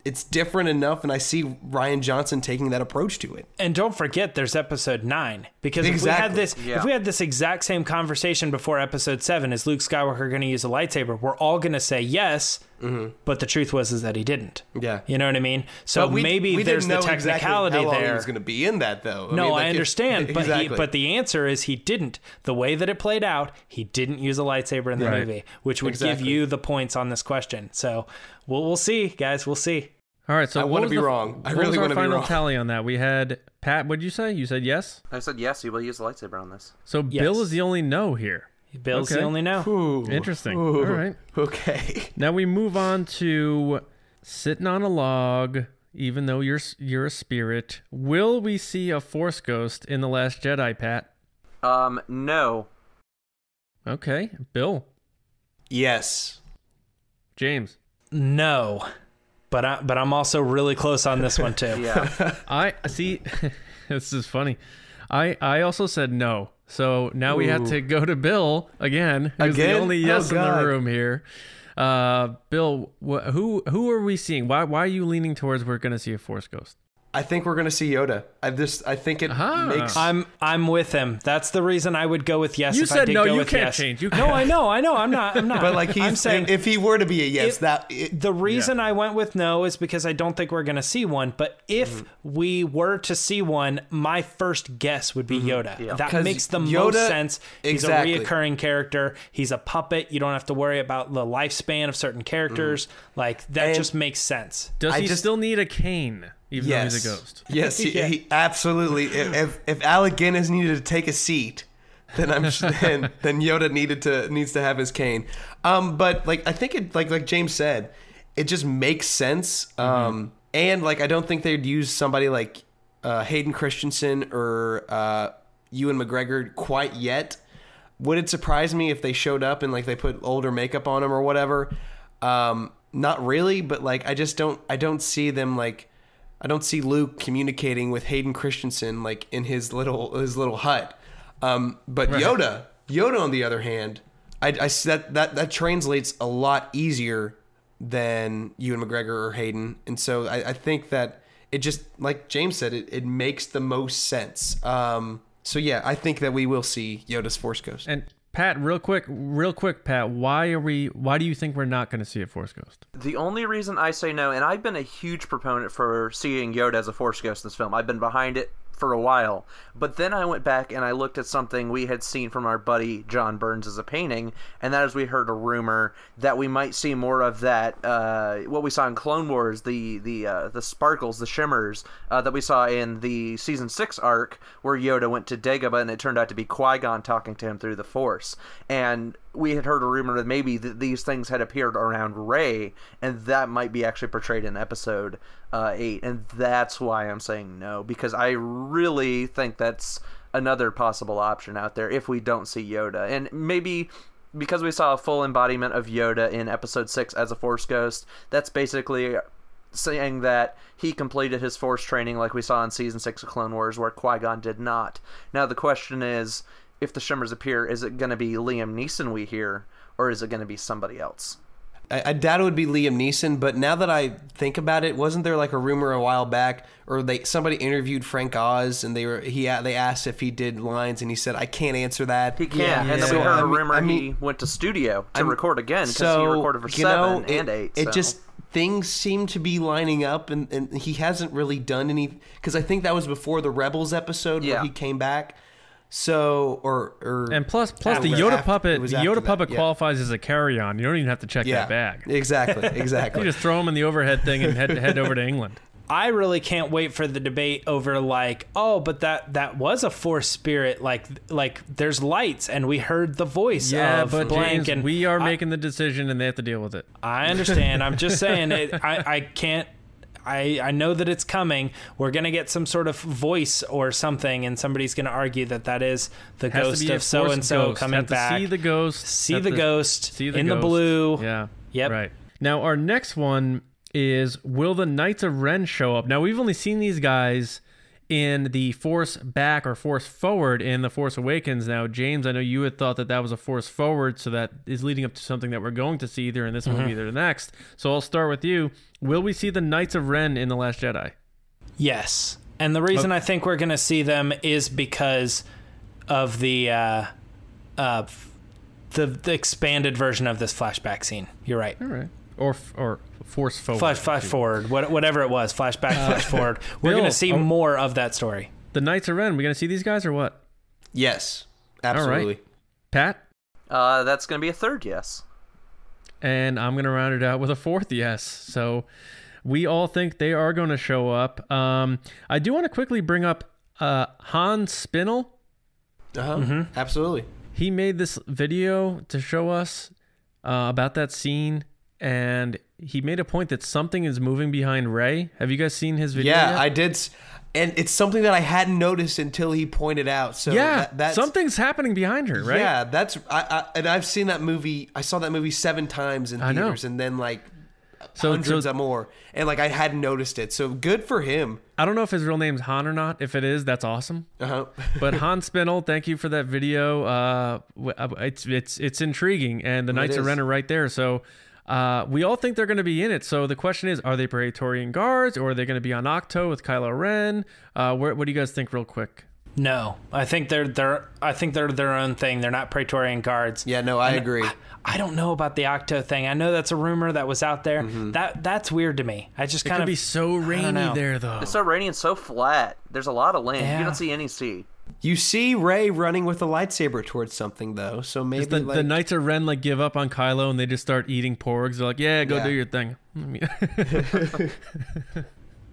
it's different enough, and I see Rian Johnson taking that approach to it. And don't forget, there's episode 9, because Exactly. if we had this exact same conversation before episode 7, is Luke Skywalker going to use a lightsaber? We're all going to say yes, but the truth is that he didn't. Yeah, you know what I mean. So maybe there's the technicality how long there. He was going to be in that, though. I understand, exactly. but the answer is he didn't. The way that it played out, he didn't use a lightsaber in the movie, which would give you the points on this question. So we'll see, guys. We'll see. All right, so I want to be wrong. I really want to be wrong. Final tally on that. We had Pat. What did you say? You said yes. I said yes. He will use the lightsaber on this. So Yes. Bill is the only no here. Bill's the only no. Ooh. Interesting. Ooh. All right. Okay. Now we move on to sitting on a log. Even though you're a spirit, will we see a Force ghost in The Last Jedi, Pat? No. Okay, Bill. Yes. James. No. But I'm also really close on this one too. Yeah. I see. This is funny. I also said no. So now we have to go to Bill again, who's the only yes in the room here. Bill, who are we seeing? Why are you leaning towards we're going to see a Force ghost? I think we're going to see Yoda. I think it makes... I'm with him. That's the reason I would go with yes. You if said I did no, go you with can't yes. change. No, I know. I'm not. But like I'm saying, if he were to be a yes, the reason I went with no is because I don't think we're going to see one. But if we were to see one, my first guess would be Yoda. Yeah. That makes the most sense. He's a reoccurring character. He's a puppet. You don't have to worry about the lifespan of certain characters. Like that just makes sense. Does he still need a cane? Even though he's a ghost. Yes, he absolutely. If Alec Guinness needed to take a seat, then then Yoda needs to have his cane. But like I think it like James said, it just makes sense. And like I don't think they'd use somebody like Hayden Christensen or Ewan McGregor quite yet. Would it surprise me if they showed up and like they put older makeup on him or whatever? Not really, but like I don't see them like. I don't see Luke communicating with Hayden Christensen like in his little hut. But Yoda on the other hand, I that translates a lot easier than Ewan McGregor or Hayden, and so I think that it just like James said, it makes the most sense. So yeah, I think that we will see Yoda's Force Ghost. And Pat, real quick, Pat, why do you think we're not going to see a Force ghost? The only reason I say no, and I've been a huge proponent for seeing Yoda as a Force ghost in this film. I've been behind it for a while. But then I went back and I looked at something we had seen from our buddy John Burns as a painting, and that is we heard a rumor that we might see more of that, what we saw in Clone Wars, the sparkles, the shimmers, that we saw in the Season 6 arc where Yoda went to Dagobah and it turned out to be Qui-Gon talking to him through the Force. And we had heard a rumor that maybe these things had appeared around Rey, and that might be actually portrayed in Episode 8, and that's why I'm saying no, because I really think that's another possible option out there if we don't see Yoda. And maybe because we saw a full embodiment of Yoda in Episode 6 as a Force ghost, that's basically saying that he completed his Force training like we saw in Season 6 of Clone Wars, where Qui-Gon did not. Now the question is, if the shimmers appear, is it going to be Liam Neeson we hear, or is it going to be somebody else? I doubt it would be Liam Neeson, but now that I think about it, wasn't there like a rumor a while back, or somebody interviewed Frank Oz and they asked if he did lines, and he said, "I can't answer that." He can't, and then we heard a rumor he went to studio to record again because he recorded for 7 and 8. It just things seem to be lining up, and he hasn't really done any, because I think that was before the Rebels episode where he came back. So and plus the Yoda puppet qualifies as a carry-on. You don't even have to check that bag. Exactly. You just throw him in the overhead thing and head over to England. I really can't wait for the debate over like, oh, but that was a Force spirit. Like there's lights and we heard the voice of but blank, James, and we are making the decision and they have to deal with it. I understand. I'm just saying I can't. I know that it's coming. We're going to get some sort of voice or something, and somebody's going to argue that is the ghost of so-and-so coming back. See the ghost. See the ghost in the blue. Yeah. Yep. Right. Now, our next one is, will the Knights of Ren show up? Now, we've only seen these guys in the force back or force forward in The Force Awakens. Now, James, I know you had thought that that was a force forward, so that is leading up to something that we're going to see either in this movie or the next. So I'll start with you. Will we see the Knights of Ren in The Last Jedi? Yes. And the reason I think we're going to see them is because of the expanded version of this flashback scene. You're right. All right. Or force forward. Flash forward. Whatever it was. Flashback, flash forward. We're going to see more of that story. The Knights of Ren, we going to see these guys or what? Yes, absolutely. All right. Pat? That's going to be a third yes. And I'm going to round it out with a fourth yes. So we all think they are going to show up. I do want to quickly bring up Hans Spinell. Absolutely. He made this video to show us about that scene, and he made a point that something is moving behind Rey. Have you guys seen his video yet? I did. And it's something that I hadn't noticed until he pointed out. So yeah, that's, something's happening behind her, right? Yeah, that's and I've seen that movie. I saw that movie 7 times in theaters, and then like hundreds of more, and like I hadn't noticed it. So good for him. I don't know if his real name's Han or not. If it is, that's awesome. But Hans Spinell, thank you for that video. It's intriguing, and the Knights of Ren are right there. So we all think they're going to be in it. So the question is, are they Praetorian Guards, or are they going to be on Octo with Kylo Ren? What do you guys think, real quick? No, I think they're their own thing. They're not Praetorian Guards. Yeah, no, I agree. I don't know about the Octo thing. I know that's a rumor that was out there. That's weird to me. I just kind of be so rainy there, though. It's so rainy and so flat. There's a lot of land. Yeah. You don't see any sea. You see Rey running with a lightsaber towards something, though. So maybe the Knights of Ren like give up on Kylo and they just start eating porgs. They're like, yeah, go do your thing.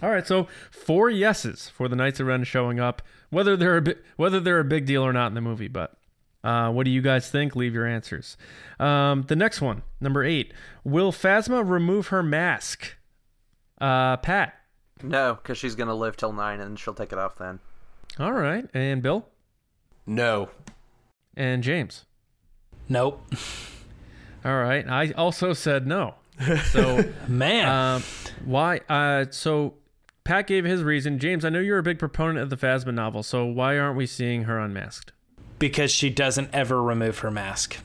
All right, so 4 yeses for the Knights of Ren showing up, whether they're a big deal or not in the movie. But what do you guys think? Leave your answers. The next one, number 8. Will Phasma remove her mask? Pat? No, because she's going to live till 9 and she'll take it off then. All right. And Bill? No. And James? Nope. All right. I also said no. So man, why? So Pat gave his reason. James, I know you're a big proponent of the Phasma novel, so why aren't we seeing her unmasked? Because she doesn't ever remove her mask.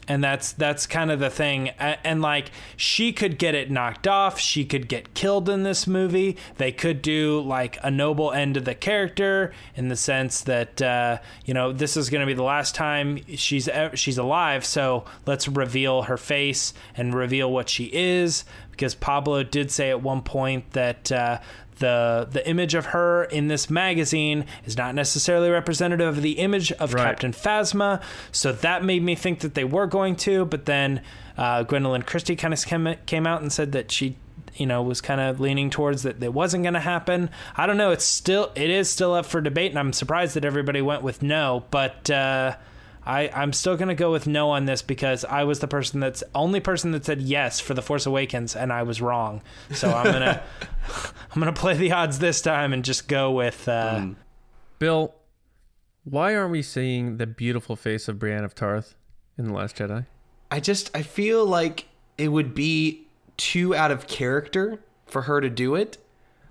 And that's kind of the thing. And like, she could get it knocked off. She could get killed in this movie. They could do like a noble end to the character in the sense that, this is going to be the last time she's alive. So let's reveal her face and reveal what she is. Because Pablo did say at one point that, the image of her in this magazine is not necessarily representative of the image of Captain Phasma. So that made me think that they were going to, but then Gwendolyn Christie kind of came out and said that she, was kind of leaning towards that it wasn't going to happen. I don't know. It is still up for debate, and I'm surprised that everybody went with no, but I'm still going to go with no on this because I was the only person that said yes for The Force Awakens, and I was wrong. So I'm going to play the odds this time and just go with Bill, why aren't we seeing the beautiful face of Brienne of Tarth in The Last Jedi? I feel like it would be too out of character for her to do it.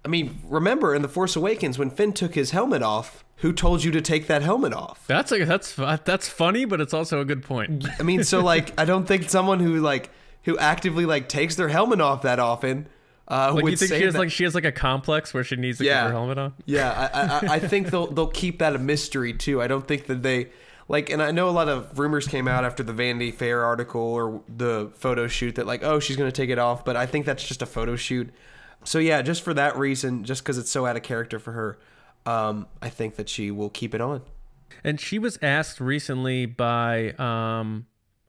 I mean, remember in The Force Awakens when Finn took his helmet off, who told you to take that helmet off? That's funny, but it's also a good point. I mean, so like, I don't think someone who actively takes their helmet off that often would you think say she has a complex where she needs to keep her helmet on? Yeah, I think they'll keep that a mystery too. I don't think that they and I know a lot of rumors came out after the Vanity Fair article or the photo shoot that she's going to take it off, but I think that's just a photo shoot. So yeah, just for that reason, just because it's so out of character for her, I think that she will keep it on. And she was asked recently by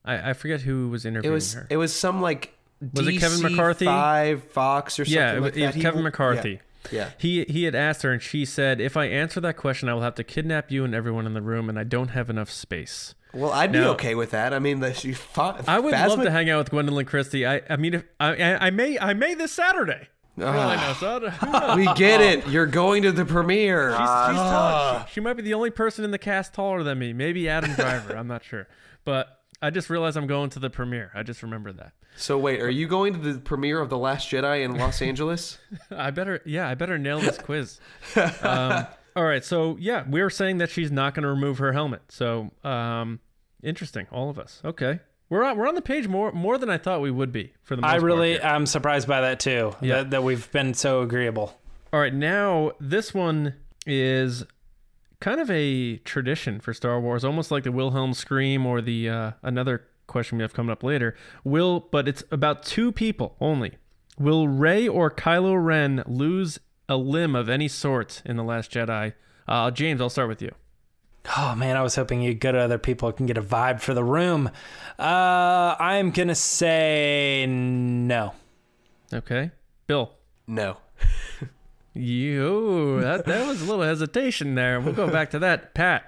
I forget who was interviewing her. It was some was it Kevin McCarthy? Fox or something like that. Yeah, Kevin McCarthy. Yeah. He had asked her, and she said, "If I answer that question, I will have to kidnap you and everyone in the room, and I don't have enough space." Well, I'd be okay with that. I mean, I would love to hang out with Gwendolyn Christie. I mean, if I may this Saturday. We get it. You're going to the premiere. She's tall. She might be the only person in the cast taller than me. Maybe Adam Driver. I'm not sure. But I just realized I'm going to the premiere. I just remembered that. So wait, are you going to the premiere of The Last Jedi in Los Angeles? I better nail this quiz. All right, so yeah, we're saying that she's not going to remove her helmet. So interesting, all of us. Okay, we're on the page more than I thought we would be for the most part. I'm surprised by that too. Yeah. That we've been so agreeable. All right, now this one is kind of a tradition for Star Wars, almost like the Wilhelm scream or the another question we have coming up later. But it's about two people only. Will Rey or Kylo Ren lose a limb of any sort in The Last Jedi? James, I'll start with you. Oh man, I was hoping you'd go to other people and get a vibe for the room. I'm gonna say no. Okay, Bill. No. That was a little hesitation there. We'll go back to that. Pat.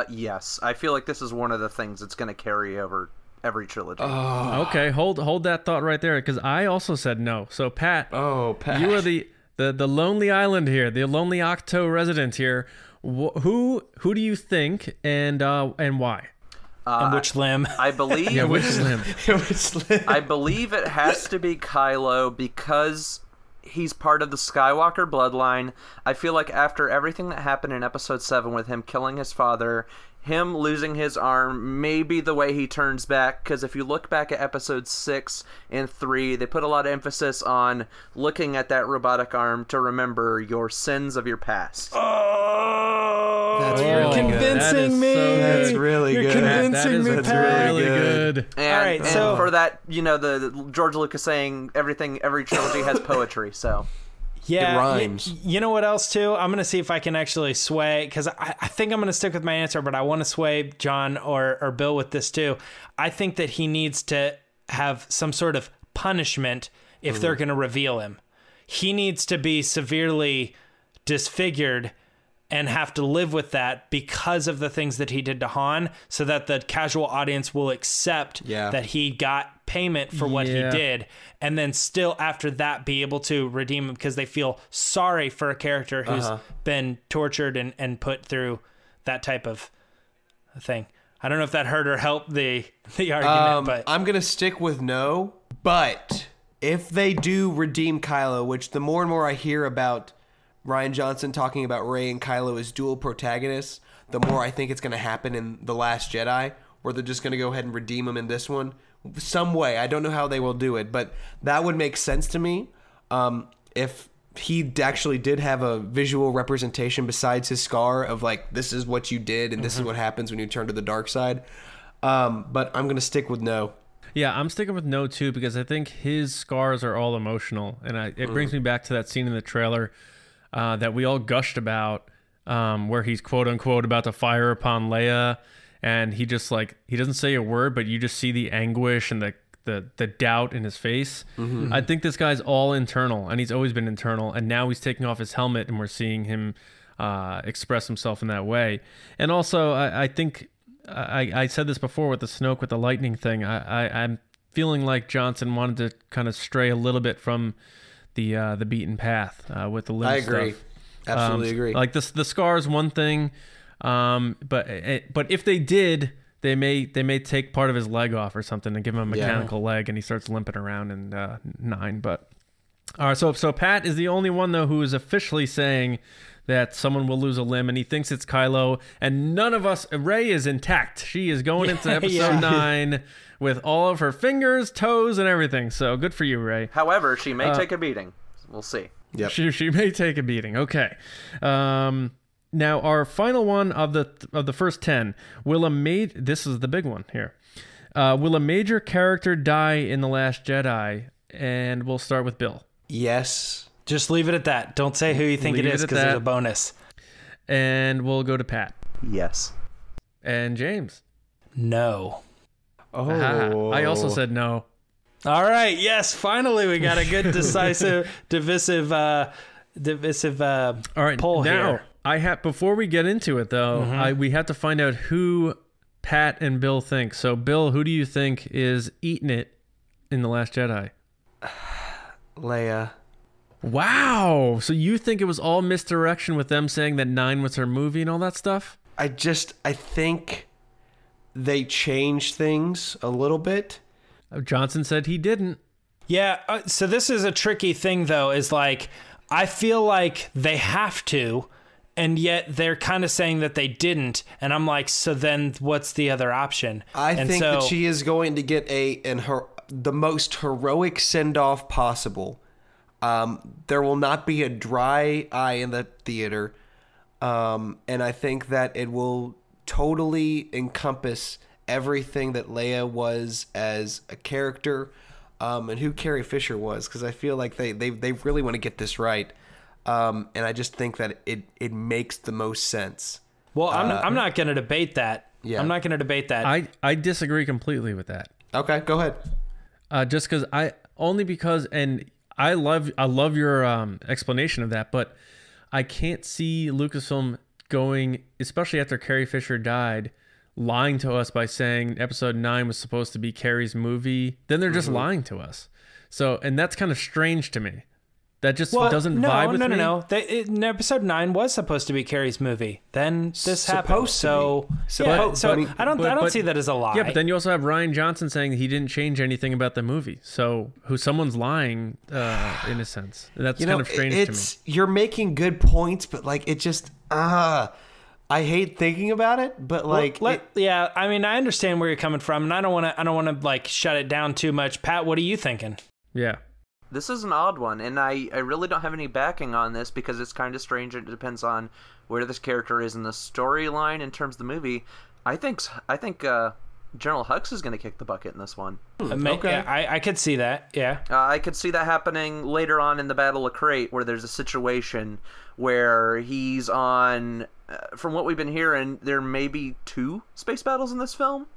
Yes. I feel like this is one of the things that's going to carry over every trilogy. Okay, hold that thought right there, because I also said no. So Pat. Oh, Pat. You are the lonely island here, the lonely Octo resident here. Who do you think and why? And which limb? I believe. Yeah, which limb? I believe it has to be Kylo because he's part of the Skywalker bloodline. I feel like after everything that happened in Episode 7 with him killing his father, him losing his arm, maybe the way he turns back, because if you look back at Episode 6 and 3, they put a lot of emphasis on looking at that robotic arm to remember your sins of your past. That's You're really convincing me. That's really You're good. convincing me, That's Pat. really good. And, All right, and so for that, the George Lucas saying every trilogy has poetry, so... Yeah, it rhymes. You know what else too? I'm gonna see if I can actually sway, because I think I'm gonna stick with my answer, but I want to sway John or Bill with this too. I think that he needs to have some sort of punishment if they're gonna reveal him. He needs to be severely disfigured and have to live with that because of the things that he did to Han, so that the casual audience will accept that he got payment for what he did, and then still after that be able to redeem him because they feel sorry for a character who's been tortured and put through that type of thing. I don't know if that hurt or helped the argument, but I'm gonna stick with no. But if they do redeem Kylo, which the more and more I hear about Rian Johnson talking about Rey and Kylo as dual protagonists, the more I think it's going to happen in The Last Jedi, where they're just going to go ahead and redeem him in this one. Some way. I don't know how they will do it, but that would make sense to me if he actually did have a visual representation besides his scar of like, this is what you did and this is what happens when you turn to the dark side. But I'm going to stick with no. Yeah, I'm sticking with no too, because I think his scars are all emotional, and it brings me back to that scene in the trailer that we all gushed about, where he's quote unquote about to fire upon Leia, and he just he doesn't say a word, but you just see the anguish and the doubt in his face. I think this guy's all internal, and he's always been internal, and now he's taking off his helmet and we're seeing him express himself in that way. And also I think I said this before with the Snoke with the lightning thing, I'm feeling like Johnson wanted to kind of stray a little bit from the beaten path with the limb I agree. stuff. Absolutely agree. Like the scar is one thing, but if they did, they may take part of his leg off or something and give him a mechanical leg, and he starts limping around in 9. But all right, so Pat is the only one though who is officially saying that someone will lose a limb, and he thinks it's Kylo, and none of us. Rey is intact. She is going into episode 9 with all of her fingers, toes, and everything. So good for you, Rey. However, she may take a beating. We'll see. Yep. She may take a beating. Okay. Now our final one of the first 10. This is the big one here. Will a major character die in The Last Jedi? And we'll start with Bill. Yes. just leave it at that. Don't say who you think it is, because there's a bonus. And we'll go to Pat. Yes. And James. No. Oh. I also said no. All right. Yes. Finally, we got a good, decisive, divisive All right. poll now, here. Before we get into it, though, we have to find out who Pat and Bill think. So, Bill, who do you think is eating it in The Last Jedi? Leia. Wow. So you think it was all misdirection with them saying that 9 was her movie and all that stuff? I think they changed things a little bit. Johnson said he didn't. Yeah, so this is a tricky thing, though, is like, I feel like they have to, and yet they're kind of saying that they didn't, and I'm like, so then what's the other option? I think that she is going to get the most heroic send-off possible. There will not be a dry eye in the theater, and I think that it will totally encompass everything that Leia was as a character, and who Carrie Fisher was, because I feel like they really want to get this right, and I just think that it makes the most sense. Well, I'm not going to debate that. Yeah. I'm not going to debate that. I disagree completely with that. Okay, go ahead. Just because I love your explanation of that, but I can't see Lucasfilm going, especially after Carrie Fisher died, lying to us by saying episode 9 was supposed to be Carrie's movie. Then they're just lying to us. So, and that's kind of strange to me. That just doesn't vibe with me. No. Episode 9 was supposed to be Carrie's movie. Then this happened. So I don't see that as a lie. Yeah, but then you also have Rian Johnson saying he didn't change anything about the movie. So someone's lying in a sense. That's kind of strange to me. You're making good points, but like it just I hate thinking about it, but like yeah, I mean, I understand where you're coming from, and I don't want to like shut it down too much. Pat, what are you thinking? Yeah. This is an odd one, and I really don't have any backing on this because it's kind of strange. It depends on where this character is in the storyline in terms of the movie. I think General Hux is going to kick the bucket in this one. Okay. Yeah, I could see that, yeah. I could see that happening later on in the Battle of Crate, where there's a situation where he's on... from what we've been hearing, there may be 2 space battles in this film,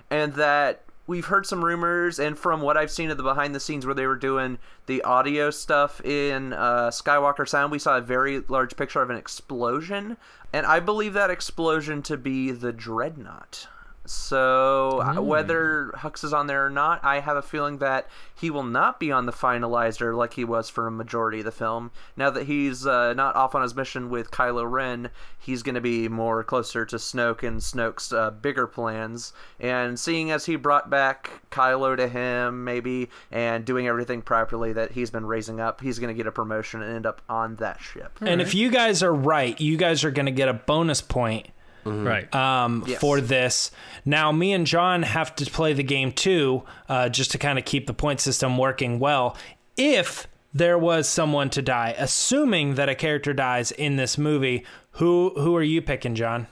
and that... we've heard some rumors, and from what I've seen of the behind the scenes where they were doing the audio stuff in Skywalker Sound, we saw a very large picture of an explosion, and I believe that explosion to be the Dreadnought. So whether Hux is on there or not, I have a feeling that he will not be on the finalizer like he was for a majority of the film. Now that he's not off on his mission with Kylo Ren, he's going to be more closer to Snoke and Snoke's bigger plans. And seeing as he brought back Kylo to him, maybe, and doing everything properly that he's been raising up, he's going to get a promotion and end up on that ship. And if you guys are right, you guys are going to get a bonus point. Right. Yes. For this. Now, me and John have to play the game too, just to kind of keep the point system working well. If there was someone to die, assuming that a character dies in this movie, who are you picking, John?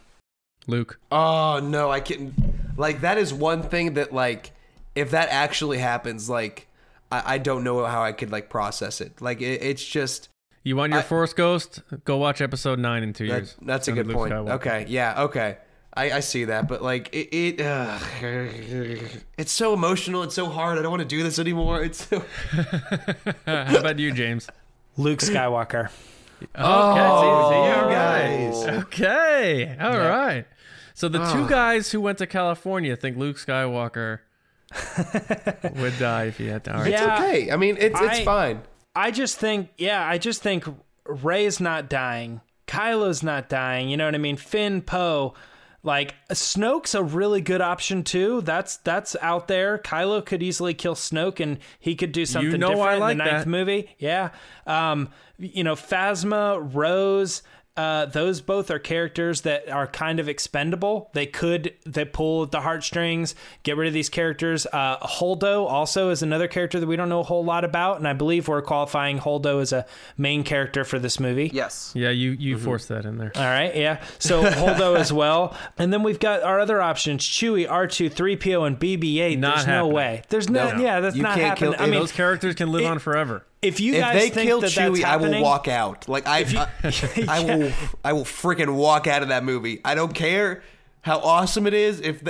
Luke. Oh, no, I can't. Like, that is one thing that, like, if that actually happens, like, I don't know how I could, like, process it. Like, it's just... You want your Force Ghost? Go watch episode 9 in 2 years. That's a good point. Okay, yeah, okay. I see that, but like it's so emotional. It's so hard. I don't want to do this anymore. It's so... How about you, James? Luke Skywalker. Okay, you guys. Okay, all right. So the 2 guys who went to California think Luke Skywalker would die if he had to. It's okay. I mean, it's fine. I just think Rey's not dying. Kylo's not dying. You know what I mean? Finn, Poe, like Snoke's a really good option too. That's out there. Kylo could easily kill Snoke, and he could do something different in the 9th movie. Yeah. Phasma, Rose. Those both are characters that are kind of expendable. They pull the heartstrings, get rid of these characters. Holdo also is another character that we don't know a whole lot about, and I believe we're qualifying Holdo as a main character for this movie. Yes. Yeah, you forced that in there. All right, yeah. So Holdo as well. And then we've got our other options, Chewie, R2, 3PO, and BB-8. There's no way. There's no. Yeah, that's not happening. I mean, those characters can live on forever. If they kill Chewie, I will walk out. Like I will freaking walk out of that movie. I don't care how awesome it is. If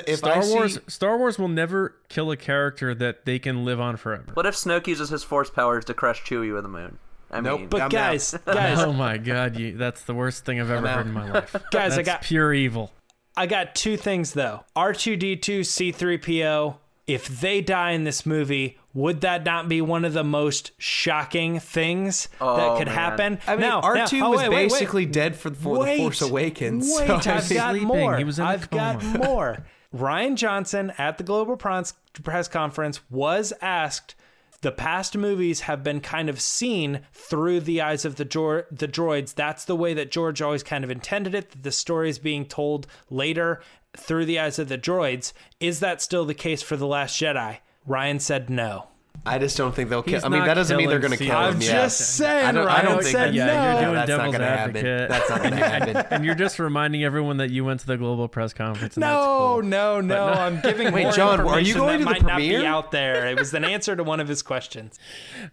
Star Wars will never kill a character that they can live on forever. What if Snoke uses his Force powers to crush Chewie with the moon? But guys, oh my God, that's the worst thing I've ever heard in my life. Guys, that's pure evil. I got 2 things though. R2D2, C3PO. If they die in this movie, would that not be one of the most shocking things that could happen? I mean, R2 was basically dead for The Force Awakens. Wait, I've got more. I've got more. Rian Johnson at the Global Press Conference was asked, the past movies have been kind of seen through the eyes of the droids. That's the way that George always kind of intended it, that the story is being told later through the eyes of the droids. Is that still the case for The Last Jedi? Rian said no. I just don't think they'll kill. He's I mean, that doesn't mean they're going to kill him. I'm just saying. I don't Rian think said yeah, no. you're doing that's devil's not going to advocate. happen. That's not going to happen. And you're just reminding everyone that you went to the global press conference. And that's No, cool. no. I'm giving Wait, more John, information are you going that to the might not premiere? be out there. It was an answer to one of his questions.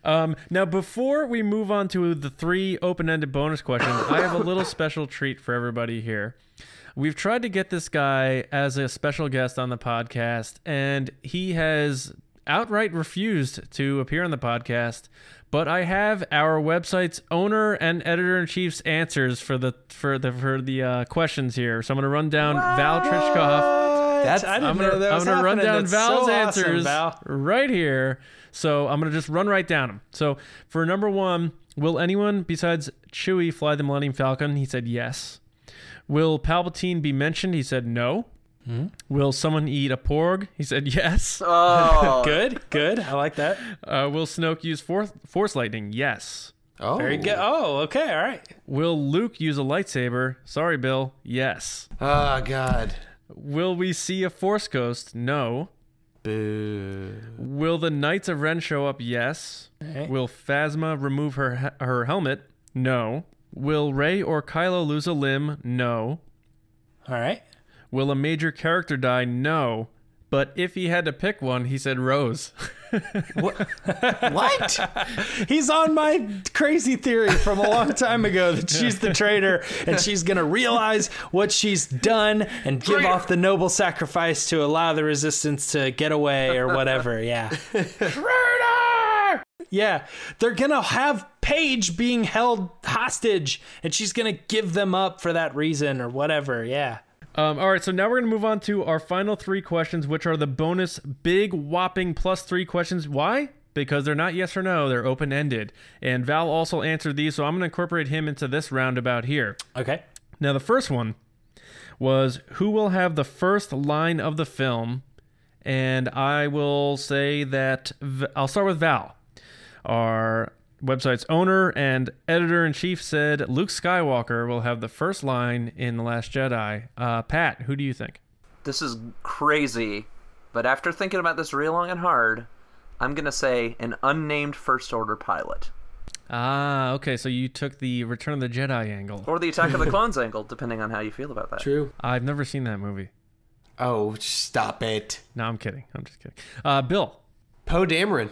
Now, before we move on to the 3 open-ended bonus questions, I have a little special treat for everybody here. We've tried to get this guy as a special guest on the podcast, and he has outright refused to appear on the podcast. But I have our website's owner and editor-in-chief's answers for the questions here. So I'm going to run down Val Trichkoff. I'm going to run down Val's answers right here. So I'm going to just run right down them. So for number 1, will anyone besides Chewie fly the Millennium Falcon? He said yes. Will Palpatine be mentioned? He said no. Will someone eat a porg? He said yes. Oh, Good. I like that. Will Snoke use force lightning? Yes. Oh, Very good. Oh, okay. All right. Will Luke use a lightsaber? Sorry, Bill. Yes. Oh, God. Will we see a Force Ghost? No. Boo. Will the Knights of Ren show up? Yes. Okay. Will Phasma remove her helmet? No. Will Rey or Kylo lose a limb? No. All right. Will a major character die? No. But if he had to pick one, he said Rose. What? He's on my crazy theory from a long time ago that she's the traitor and she's going to realize what she's done and give off the noble sacrifice to allow the resistance to get away or whatever. Yeah. Traitor! Yeah. They're going to have Paige being held hostage and she's going to give them up for that reason or whatever. Yeah. All right, so now we're going to move on to our final 3 questions, which are the bonus big whopping +3 questions. Why? Because they're not yes or no, they're open-ended. And Val also answered these, so I'm going to incorporate him into this roundabout here. Okay. Now, the first one was, who will have the first line of the film? And I will say that, I'll start with Val. Our website's owner and editor-in-chief said Luke Skywalker will have the first line in The Last Jedi. Pat, who do you think? this is crazy, but after thinking about this real long and hard, I'm going to say an unnamed First Order pilot. Ah, okay, so you took the Return of the Jedi angle. Or the Attack of the Clones angle, depending on how you feel about that. True. I've never seen that movie. Oh, stop it. No, I'm kidding. I'm just kidding. Bill. Poe Dameron.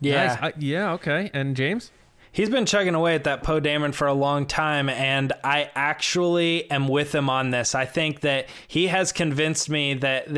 Yeah. Nice. Yeah, okay. And James? He's been chugging away at that Poe Dameron for a long time, and I actually am with him on this. I think that he has convinced me that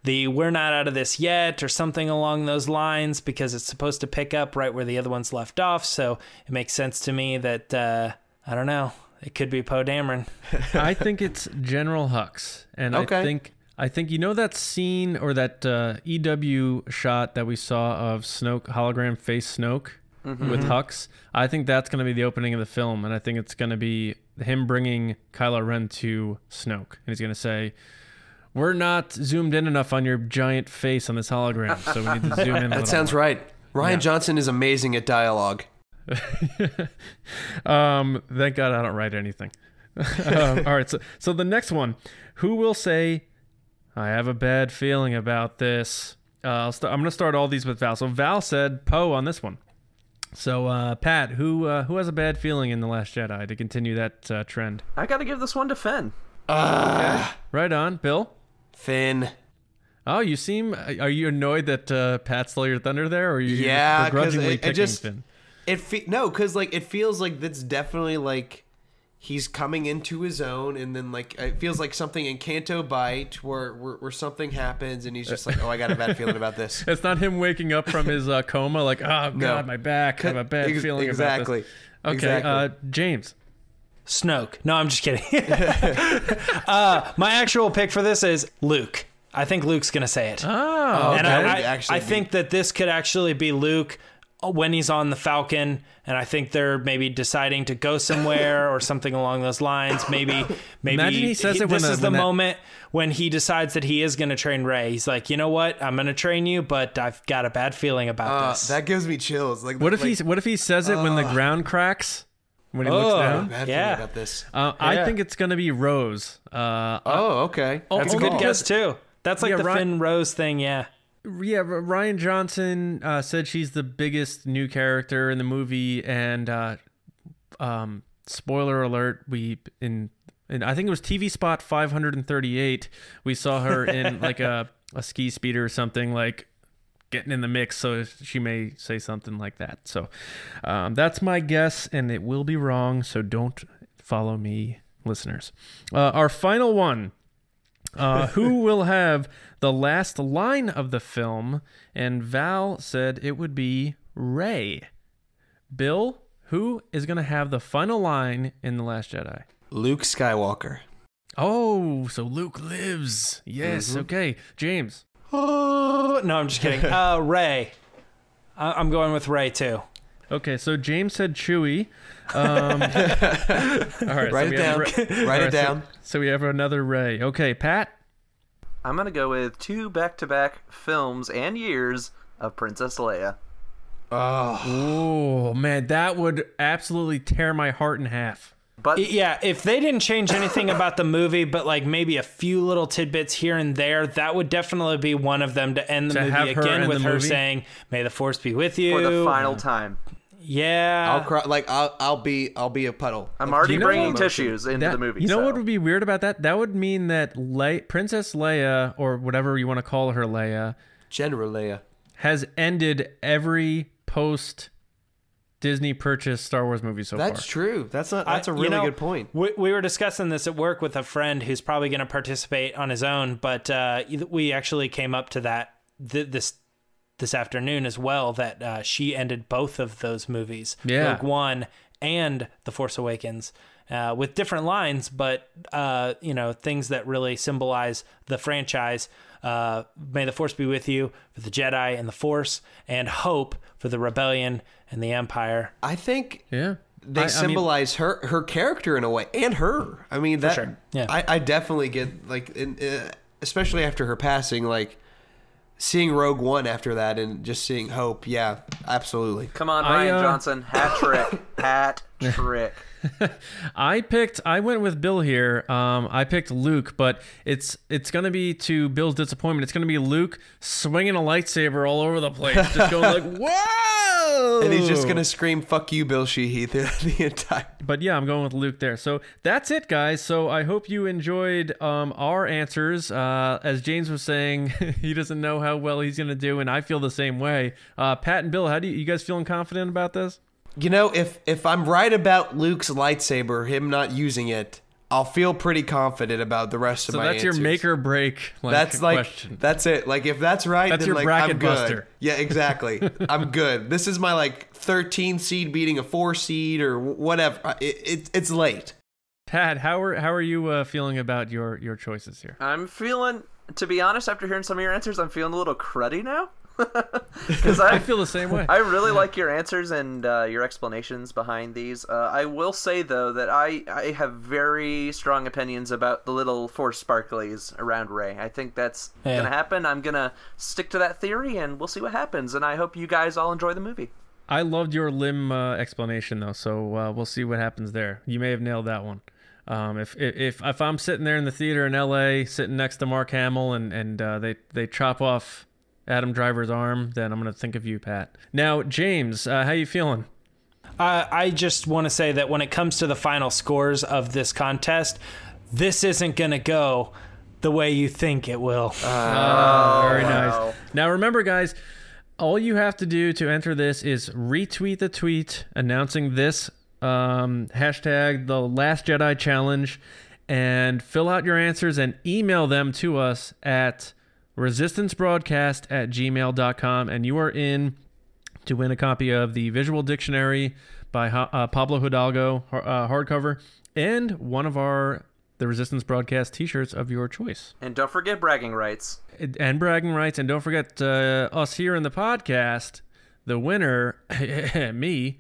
the we're not out of this yet or something along those lines, because it's supposed to pick up right where the other ones left off. So it makes sense to me that, I don't know, it could be Poe Dameron. I think it's General Hux. And Okay. I think you know that scene or that EW shot that we saw of Snoke, hologram face Snoke with Hux? I think that's going to be the opening of the film, and I think it's going to be him bringing Kylo Ren to Snoke. And he's going to say, we're not zoomed in enough on your giant face on this hologram, so we need to zoom in a little That sounds more. right. Rian Johnson is amazing at dialogue. Thank God I don't write anything. All right, so the next one. Who will say, I have a bad feeling about this? I'm going to start all these with Val. So Val said Poe on this one. So Pat, who has a bad feeling in The Last Jedi to continue that trend? I got to give this one to Finn. Okay. Right on. Bill? Finn. Oh, you seem... Are you annoyed that Pat stole your thunder there? Or are you Yeah, 'cause begrudgingly it picking just- Finn? No, because like it feels like that's definitely like he's coming into his own, and then like it feels like something in Canto Bight where something happens, and he's just like, oh, I got a bad feeling about this. It's not him waking up from his coma like, oh, God, my back. I have a bad feeling exactly. about this. Okay, Exactly. James. Snoke. No, I'm just kidding. My actual pick for this is Luke. I think Luke's going to say it. Oh, And that would I actually think that this could actually be Luke when he's on the Falcon, and I think they're maybe deciding to go somewhere or something along those lines. Maybe Imagine he says it when this is the moment when he decides that he is going to train Rey. He's like, you know what? I'm going to train you, but I've got a bad feeling about this. That gives me chills. Like, what if he says it when the ground cracks? When he looks down? Bad feeling about this. I think it's going to be Rose. Okay. That's a good guess, too. That's like the Finn Rose thing, yeah. Yeah, Rian Johnson said she's the biggest new character in the movie, and spoiler alert, and I think it was TV spot 538, we saw her in like a ski speeder or something, like getting in the mix, so she may say something like that. So that's my guess, and it will be wrong, so don't follow me, listeners. Our final one. Who will have the last line of the film? And Val said it would be Rey. Bill, who is going to have the final line in The Last Jedi? Luke Skywalker. Oh, so Luke lives. Yes, okay. James. Oh, no, I'm just kidding. Rey. I'm going with Rey, too. Okay, so James said Chewie. All right, Write it down. Write it down. So we have another Rey. Okay, Pat? I'm going to go with 2 back-to-back films and years of Princess Leia. Oh, man, that would absolutely tear my heart in half. But yeah, if they didn't change anything about the movie, but like maybe a few little tidbits here and there, that would definitely be one of them to end the movie again with her saying, "May the Force be with you" for the final time. Yeah, I'll cry. Like I'll be a puddle. I'm already bringing tissues into the movie. You know what would be weird about that? That would mean that Princess Leia, or whatever you want to call her, Leia, General Leia, has ended every post Disney purchased Star Wars movie so far. That's true. That's a really good point. We were discussing this at work with a friend who's probably going to participate on his own, but we actually came up to that this afternoon as well, that she ended both of those movies, Rogue One and The Force Awakens, with different lines, but things that really symbolize the franchise. May the Force be with you for the Jedi and the Force, and hope for the Rebellion and the Empire. I think they symbolize her character in a way, and her. I mean, that. Sure. Yeah. I definitely get like, especially after her passing, like seeing Rogue One after that, and just seeing Hope. Yeah, absolutely. Come on, Rian Johnson, hat trick. I went with Bill here. I picked Luke, but it's going to be, to Bill's disappointment, it's going to be Luke swinging a lightsaber all over the place, just going like, whoa! And he's just going to scream, "Fuck you, Bill Sheehy," the entire... But yeah, I'm going with Luke there. So that's it, guys. So I hope you enjoyed our answers. As James was saying, he doesn't know how well he's going to do, and I feel the same way. Pat and Bill, how do you guys feeling confident about this? You know, if I'm right about Luke's lightsaber, him not using it, I'll feel pretty confident about the rest of my answers. So that's your make or break question. That's it. Like, if that's right, that's then your like, bracket I'm good. buster. Yeah, exactly. I'm good. This is my like 13 seed beating a 4 seed or whatever. It's late. Pat, how are you feeling about your choices here? I'm feeling, to be honest, after hearing some of your answers, I'm feeling a little cruddy now. Because I feel the same way. I really like your answers and your explanations behind these. I will say, though, that I have very strong opinions about the little Force sparklies around Rey. I think that's going to happen. I'm going to stick to that theory, and we'll see what happens. And I hope you guys all enjoy the movie. I loved your limb explanation, though, so we'll see what happens there. You may have nailed that one. If I'm sitting there in the theater in L.A., sitting next to Mark Hamill, and they chop off Adam Driver's arm, then I'm going to think of you, Pat. Now, James, how you feeling? I just want to say that when it comes to the final scores of this contest, this isn't going to go the way you think it will. Very nice. Now, remember, guys, all you have to do to enter this is retweet the tweet announcing this hashtag, the Last Jedi Challenge, and fill out your answers and email them to us at resistancebroadcast@gmail.com, and you are in to win a copy of the Visual Dictionary by Pablo Hidalgo hardcover, and one of the Resistance Broadcast t-shirts of your choice. And don't forget bragging rights. And don't forget us here in the podcast, the winner, me,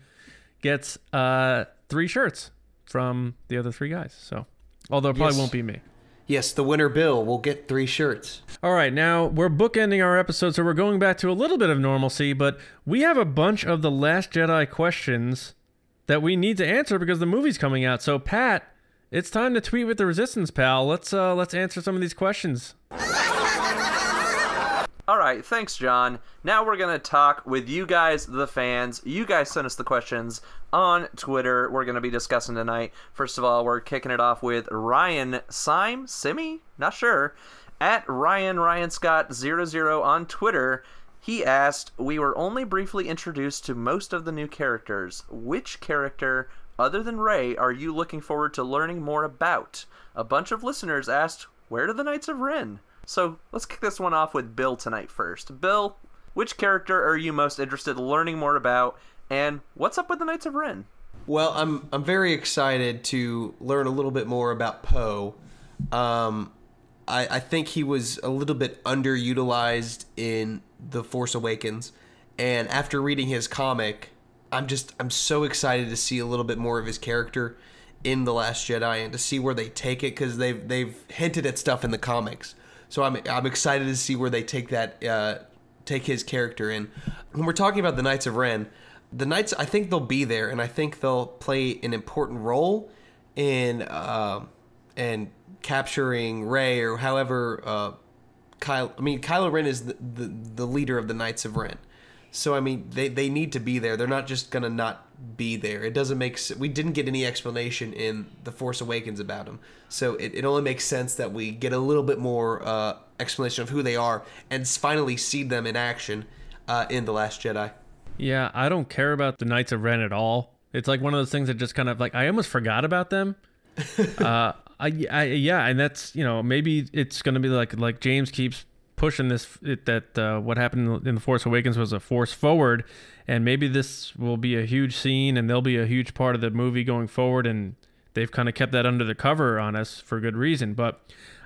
gets 3 shirts from the other 3 guys. So, although it probably won't be me. Yes, the winner, Bill, will get 3 shirts. All right, now we're bookending our episode, so we're going back to a little bit of normalcy, but we have a bunch of the Last Jedi questions that we need to answer because the movie's coming out. So, Pat, it's time to tweet with the Resistance, pal. Let's answer some of these questions. All right, thanks, John. Now we're going to talk with you guys, the fans. You guys sent us the questions on Twitter we're going to be discussing tonight. First of all, we're kicking it off with Rian Simi? Not sure. At Ryan Scott 00 on Twitter. He asked, we were only briefly introduced to most of the new characters. Which character, other than Rey, are you looking forward to learning more about? A bunch of listeners asked, where are the Knights of Ren? So let's kick this one off with Bill tonight first. Bill, which character are you most interested in learning more about, and what's up with the Knights of Ren? Well, I'm very excited to learn a little bit more about Poe. I think he was a little bit underutilized in The Force Awakens, and after reading his comic, I'm so excited to see a little bit more of his character in The Last Jedi and to see where they take it, because they've hinted at stuff in the comics. So I'm excited to see where they take his character in. When we're talking about the Knights of Ren, the Knights, I think they'll be there, and I think they'll play an important role in capturing Rey, or however Kylo Ren is the leader of the Knights of Ren. So I mean, they need to be there. They're not just gonna not be there. It doesn't make sense. We didn't get any explanation in The Force Awakens about him, so it only makes sense that we get a little bit more explanation of who they are and finally see them in action in The Last Jedi. Yeah, I don't care about the Knights of Ren at all. It's like one of those things that just kind of like, I almost forgot about them. And that's, maybe it's going to be like James keeps pushing that what happened in The Force Awakens was a force forward, and maybe this will be a huge scene and they'll be a huge part of the movie going forward, and they've kind of kept that under the cover on us for good reason. But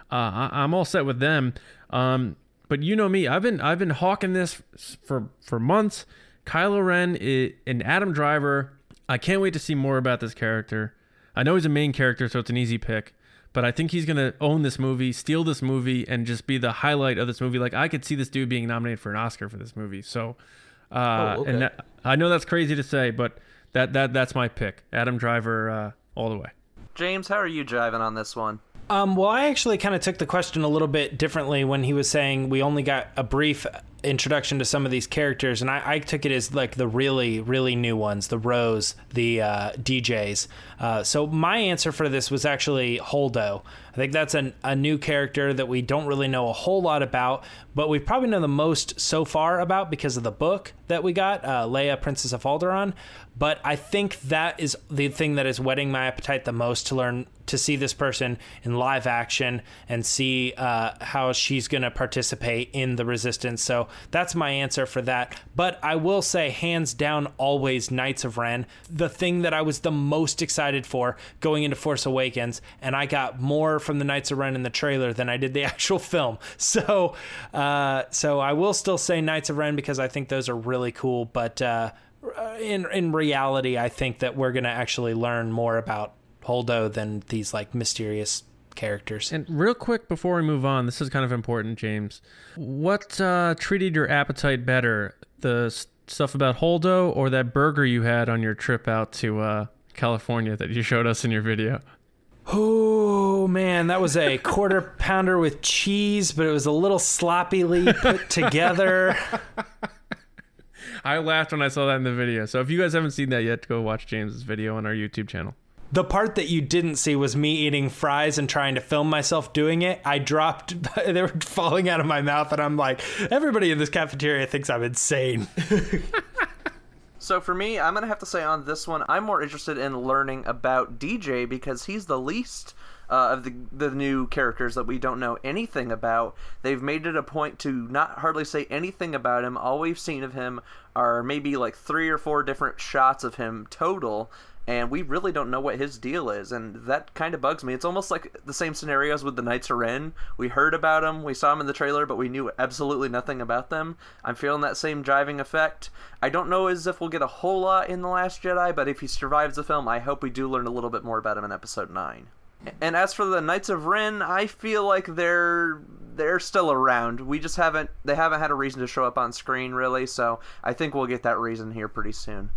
I'm all set with them. But you know me, I've been hawking this for months. Kylo Ren and Adam Driver. I can't wait to see more about this character. I know he's a main character, so it's an easy pick, but I think he's going to own this movie, steal this movie, and just be the highlight of this movie. Like, I could see this dude being nominated for an Oscar for this movie. So, okay. And I know that's crazy to say, but that's my pick. Adam Driver all the way. James, how are you jiving on this one? Well, I actually kind of took the question a little bit differently when he was saying we only got a brief introduction to some of these characters, and I took it as like the really, really new ones, the Rose, the DJs. So my answer for this was actually Holdo. I think that's a new character that we don't really know a whole lot about, but we probably know the most so far about because of the book that we got, Leia, Princess of Alderaan. But I think that is the thing that is whetting my appetite the most, to see this person in live action and see how she's going to participate in the Resistance. So that's my answer for that. But I will say, hands down, always Knights of Ren. The thing that I was the most excited for going into Force Awakens, and I got more from the Knights of Ren in the trailer than I did the actual film. So I will still say Knights of Ren because I think those are really cool. But in reality, I think that we're going to actually learn more about Holdo than these like mysterious characters. And real quick before we move on, this is kind of important, James. What treated your appetite better, the stuff about Holdo or that burger you had on your trip out to California that you showed us in your video? Oh man, that was a quarter pounder with cheese, but it was a little sloppily put together. I laughed when I saw that in the video. So if you guys haven't seen that yet, go watch James's video on our YouTube channel. The part that you didn't see was me eating fries and trying to film myself doing it. I dropped, they were falling out of my mouth, and I'm like, everybody in this cafeteria thinks I'm insane. So for me, I'm going to have to say on this one, I'm more interested in learning about DJ because he's the least of the new characters that we don't know anything about. They've made it a point to not hardly say anything about him. All we've seen of him are maybe like 3 or 4 different shots of him total. and we really don't know what his deal is, and that kind of bugs me. It's almost like the same scenarios with the Knights of Ren. We heard about them, we saw them in the trailer, but we knew absolutely nothing about them. I'm feeling that same driving effect. I don't know as if we'll get a whole lot in The Last Jedi, but if he survives the film, I hope we do learn a little bit more about him in Episode 9. And as for the Knights of Ren, I feel like they're still around. They haven't had a reason to show up on screen, really, so I think we'll get that reason here pretty soon.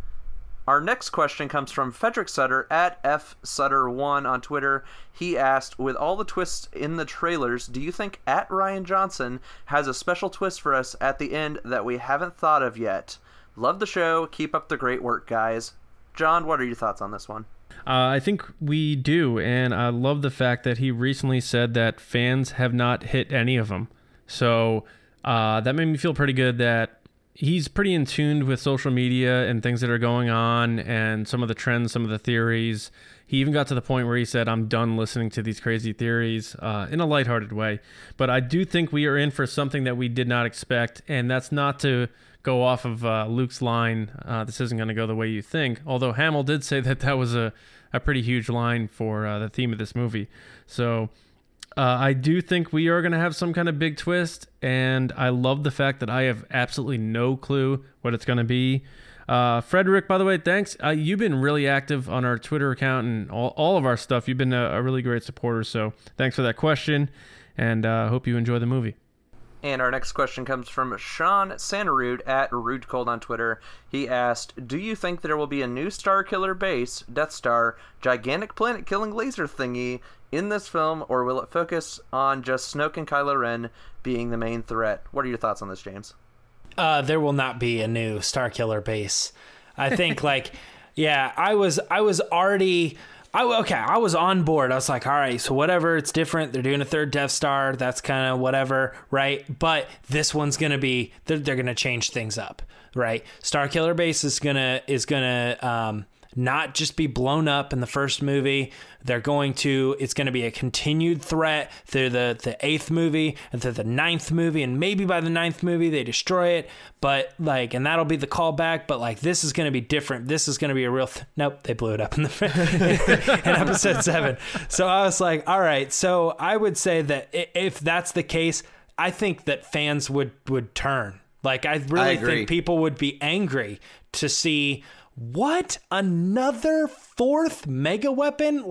Our next question comes from Patric Sutter at FSutter1 on Twitter. He asked, with all the twists in the trailers, do you think at Rian Johnson has a special twist for us at the end that we haven't thought of yet? Love the show. Keep up the great work, guys. John, what are your thoughts on this one? I think we do, and I love the fact that he recently said that fans have not hit any of them. So that made me feel pretty good that he's pretty in tune with social media and things that are going on and some of the trends, some of the theories. He even got to the point where he said, I'm done listening to these crazy theories in a lighthearted way. But I do think we are in for something that we did not expect, and that's not to go off of Luke's line, this isn't going to go the way you think, although Hamill did say that that was a pretty huge line for the theme of this movie. So I do think we are going to have some kind of big twist, and I love the fact that I have absolutely no clue what it's going to be. Frederick, by the way, thanks. You've been really active on our Twitter account and all of our stuff. You've been a really great supporter, so thanks for that question, and hope you enjoy the movie. And our next question comes from Sean Santarud at RudeCold on Twitter. He asked, do you think there will be a new Starkiller base, Death Star, gigantic planet-killing laser thingy in this film, or will it focus on just Snoke and Kylo Ren being the main threat? What are your thoughts on this, James? There will not be a new Starkiller base. I think, I was on board. I was like, all right, so whatever, it's different. They're doing a third Death Star. That's kind of whatever, right? But this one's going to be, they're going to change things up, right? Starkiller Base is going to not just be blown up in the first movie. It's going to be a continued threat through the 8th movie and through the 9th movie, and maybe by the 9th movie they destroy it, but and that'll be the callback, but this is going to be different. This is going to be a real nope, they blew it up in episode 7. So I was like, all right, so I would say that if that's the case, I think that fans would turn. I really think people would be angry to see what, another 4th mega weapon?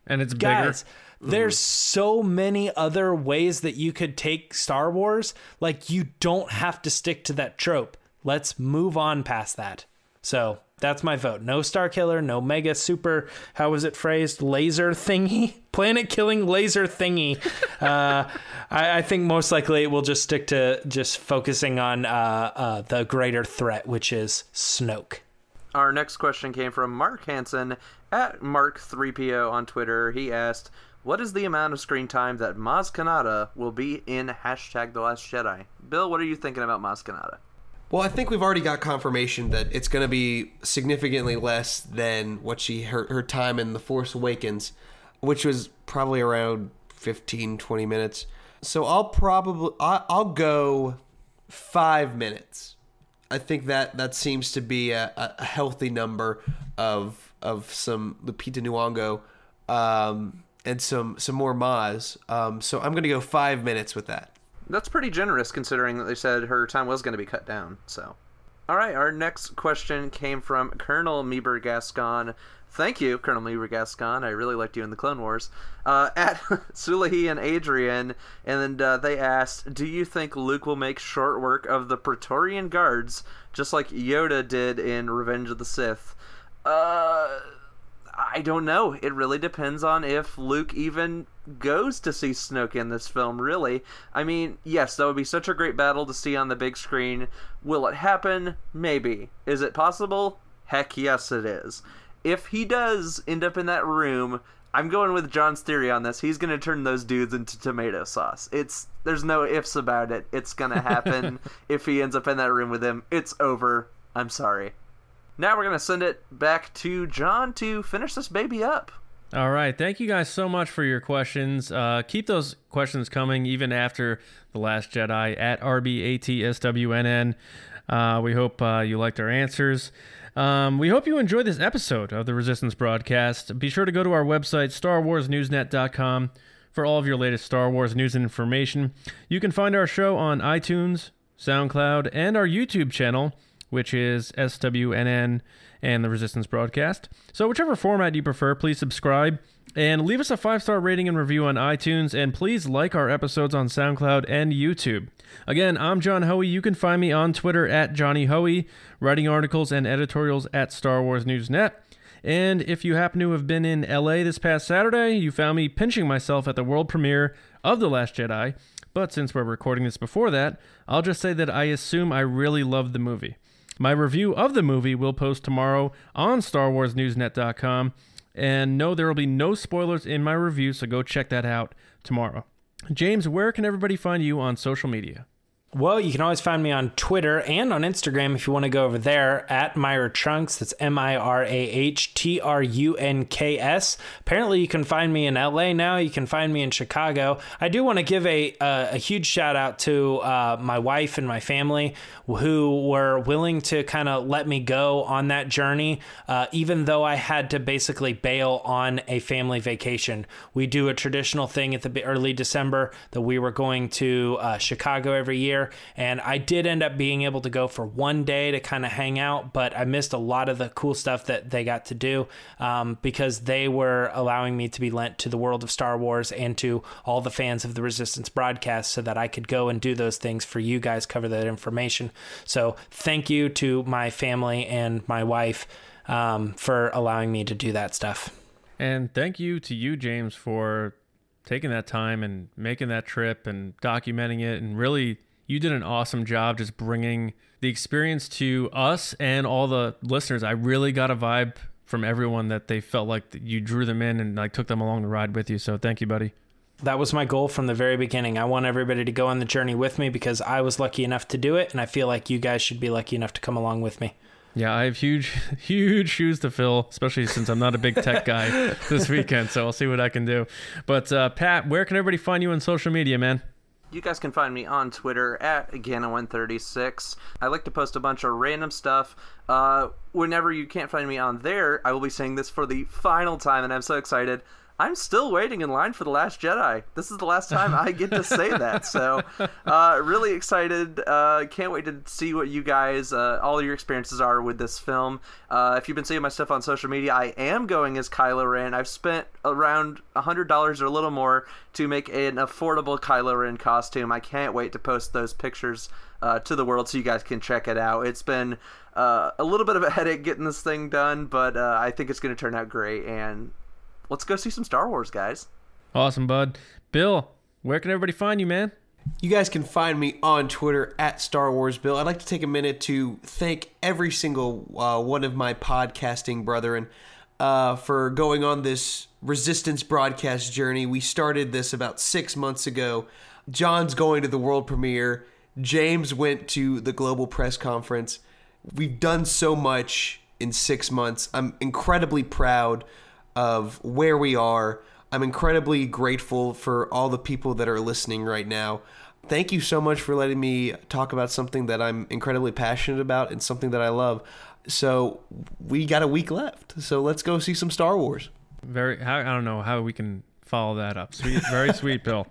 And it's guys, bigger. There's so many other ways that you could take Star Wars. You don't have to stick to that trope. Let's move on past that. So that's my vote. No Starkiller, no mega super, how was it phrased? Laser thingy? Planet killing laser thingy. I think most likely it will just stick to just focusing on the greater threat, which is Snoke. Our next question came from Mark Hansen at Mark3PO on Twitter. He asked, what is the amount of screen time that Maz Kanata will be in #The Last Jedi? Bill, what are you thinking about Maz Kanata? Well, I think we've already got confirmation that it's going to be significantly less than what her time in The Force Awakens, which was probably around 15, 20 minutes. So I'll go 5 minutes. I think that seems to be a healthy number of some Lupita Nyong'o and some more Maz. So I'm going to go 5 minutes with that. That's pretty generous considering that they said her time was going to be cut down. So, all right, our next question came from Colonel Meeber Gascon. Thank you, Colonel Meeber Gascon. I really liked you in the Clone Wars. At Sulahi and Adrian, and then they asked, do you think Luke will make short work of the Praetorian Guards, just like Yoda did in Revenge of the Sith? I don't know. It really depends on if Luke even goes to see Snoke in this film, really. I mean, yes, that would be such a great battle to see on the big screen. Will it happen? Maybe. Is it possible? Heck yes, it is. If he does end up in that room, I'm going with John's theory on this. He's going to turn those dudes into tomato sauce. There's no ifs about it. It's going to happen. If he ends up in that room with him, it's over. I'm sorry. Now we're going to send it back to John to finish this baby up. All right. Thank you guys so much for your questions. Keep those questions coming even after The Last Jedi at RBATSWNN. We hope you liked our answers. We hope you enjoyed this episode of the Resistance broadcast. Be sure to go to our website, StarWarsNewsNet.com, for all of your latest Star Wars news and information. You can find our show on iTunes, SoundCloud, and our YouTube channel, which is SWNN and the Resistance broadcast. So whichever format you prefer, please subscribe and leave us a 5-star rating and review on iTunes, and please like our episodes on SoundCloud and YouTube. Again, I'm John Hoey. You can find me on Twitter at Johnny Hoey, writing articles and editorials at Star Wars News Net. And if you happen to have been in LA this past Saturday, you found me pinching myself at the world premiere of The Last Jedi. But since we're recording this before that, I'll just say that I assume I really loved the movie. My review of the movie will post tomorrow on StarWarsNewsNet.com. And no, there will be no spoilers in my review, so go check that out tomorrow. James, where can everybody find you on social media? Well, you can always find me on Twitter and on Instagram if you want to go over there at Myra Trunks. That's MIRAHTRUNKS. Apparently, you can find me in LA now. You can find me in Chicago. I do want to give a huge shout out to my wife and my family who were willing to kind of let me go on that journey, even though I had to basically bail on a family vacation. We do a traditional thing at the early December that we were going to Chicago every year. And I did end up being able to go for one day to kind of hang out, but I missed a lot of the cool stuff that they got to do because they were allowing me to be lent to the world of Star Wars and to all the fans of the Resistance broadcast so that I could go and do those things for you guys, cover that information. So thank you to my family and my wife for allowing me to do that stuff. And thank you to you, James, for taking that time and making that trip and documenting it, and really you did an awesome job just bringing the experience to us and all the listeners. I really got a vibe from everyone that they felt like you drew them in and like took them along the ride with you. So thank you, buddy. That was my goal from the very beginning. I want everybody to go on the journey with me because I was lucky enough to do it, and I feel like you guys should be lucky enough to come along with me. Yeah, I have huge shoes to fill, especially since I'm not a big tech guy this weekend, so I'll see what I can do. But Pat, where can everybody find you on social media, man? You guys can find me on Twitter at Agana136. I like to post a bunch of random stuff. Whenever you can't find me on there, I will be saying this for the final time, and I'm so excited. I'm still waiting in line for The Last Jedi. This is the last time I get to say that. So really excited. Can't wait to see what you guys, all your experiences are with this film. If you've been seeing my stuff on social media, I am going as Kylo Ren. I've spent around $100 or a little more to make an affordable Kylo Ren costume. I can't wait to post those pictures to the world so you guys can check it out. It's been a little bit of a headache getting this thing done, but I think it's going to turn out great, and let's go see some Star Wars, guys. Awesome, bud. Bill, where can everybody find you, man? You guys can find me on Twitter at Star Wars Bill. I'd like to take a minute to thank every single one of my podcasting brethren for going on this Resistance broadcast journey. We started this about 6 months ago. John's going to the world premiere. James went to the global press conference. We've done so much in 6 months. I'm incredibly proud of where we are. I'm incredibly grateful for all the people that are listening right now. Thank you so much for letting me talk about something that I'm incredibly passionate about and something that I love. So we got a week left. So let's go see some Star Wars. I don't know how we can follow that up. Sweet, very sweet, Bill.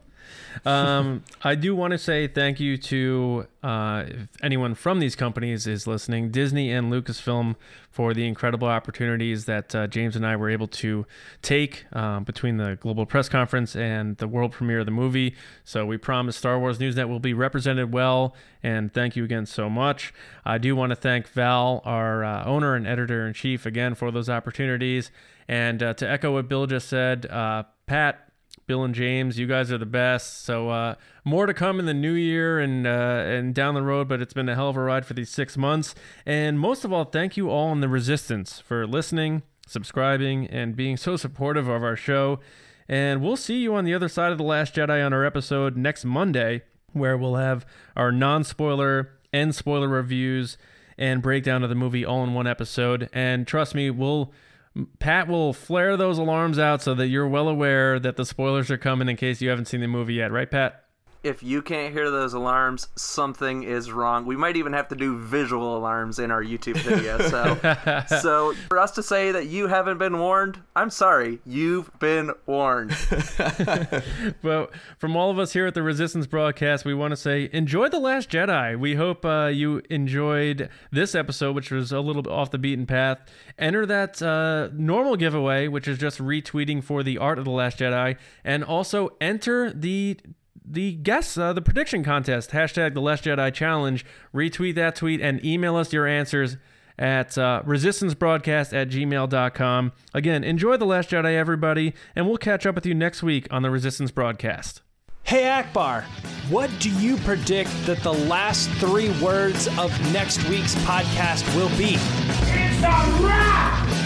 I do want to say thank you to if anyone from these companies is listening, Disney and Lucasfilm, for the incredible opportunities that James and I were able to take between the global press conference and the world premiere of the movie. So we promise Star Wars Newsnet will be represented well, and thank you again so much. I do want to thank Val, our owner and editor-in-chief, again for those opportunities. And to echo what Bill just said, Pat, Bill and James, you guys are the best. So more to come in the new year and down the road, but it's been a hell of a ride for these 6 months. And most of all, thank you all in the Resistance for listening, subscribing, and being so supportive of our show. And we'll see you on the other side of The Last Jedi on our episode next Monday, where we'll have our non-spoiler and spoiler reviews and breakdown of the movie all in one episode. And trust me, Pat will flare those alarms out so that you're well aware that the spoilers are coming in case you haven't seen the movie yet. Right, Pat? if you can't hear those alarms, something is wrong. We might even have to do visual alarms in our YouTube video. So for us to say that you haven't been warned, I'm sorry. You've been warned. Well, from all of us here at the Resistance Broadcast, we want to say enjoy The Last Jedi. We hope you enjoyed this episode, which was a little bit off the beaten path. Enter that normal giveaway, which is just retweeting for the art of The Last Jedi, and also enter the guess, the prediction contest, hashtag The Last Jedi Challenge. Retweet that tweet and email us your answers at resistancebroadcast@gmail.com. Again, enjoy The Last Jedi, everybody, and we'll catch up with you next week on the Resistance Broadcast. Hey Akbar, what do you predict that the last 3 words of next week's podcast will be? It's a wrap!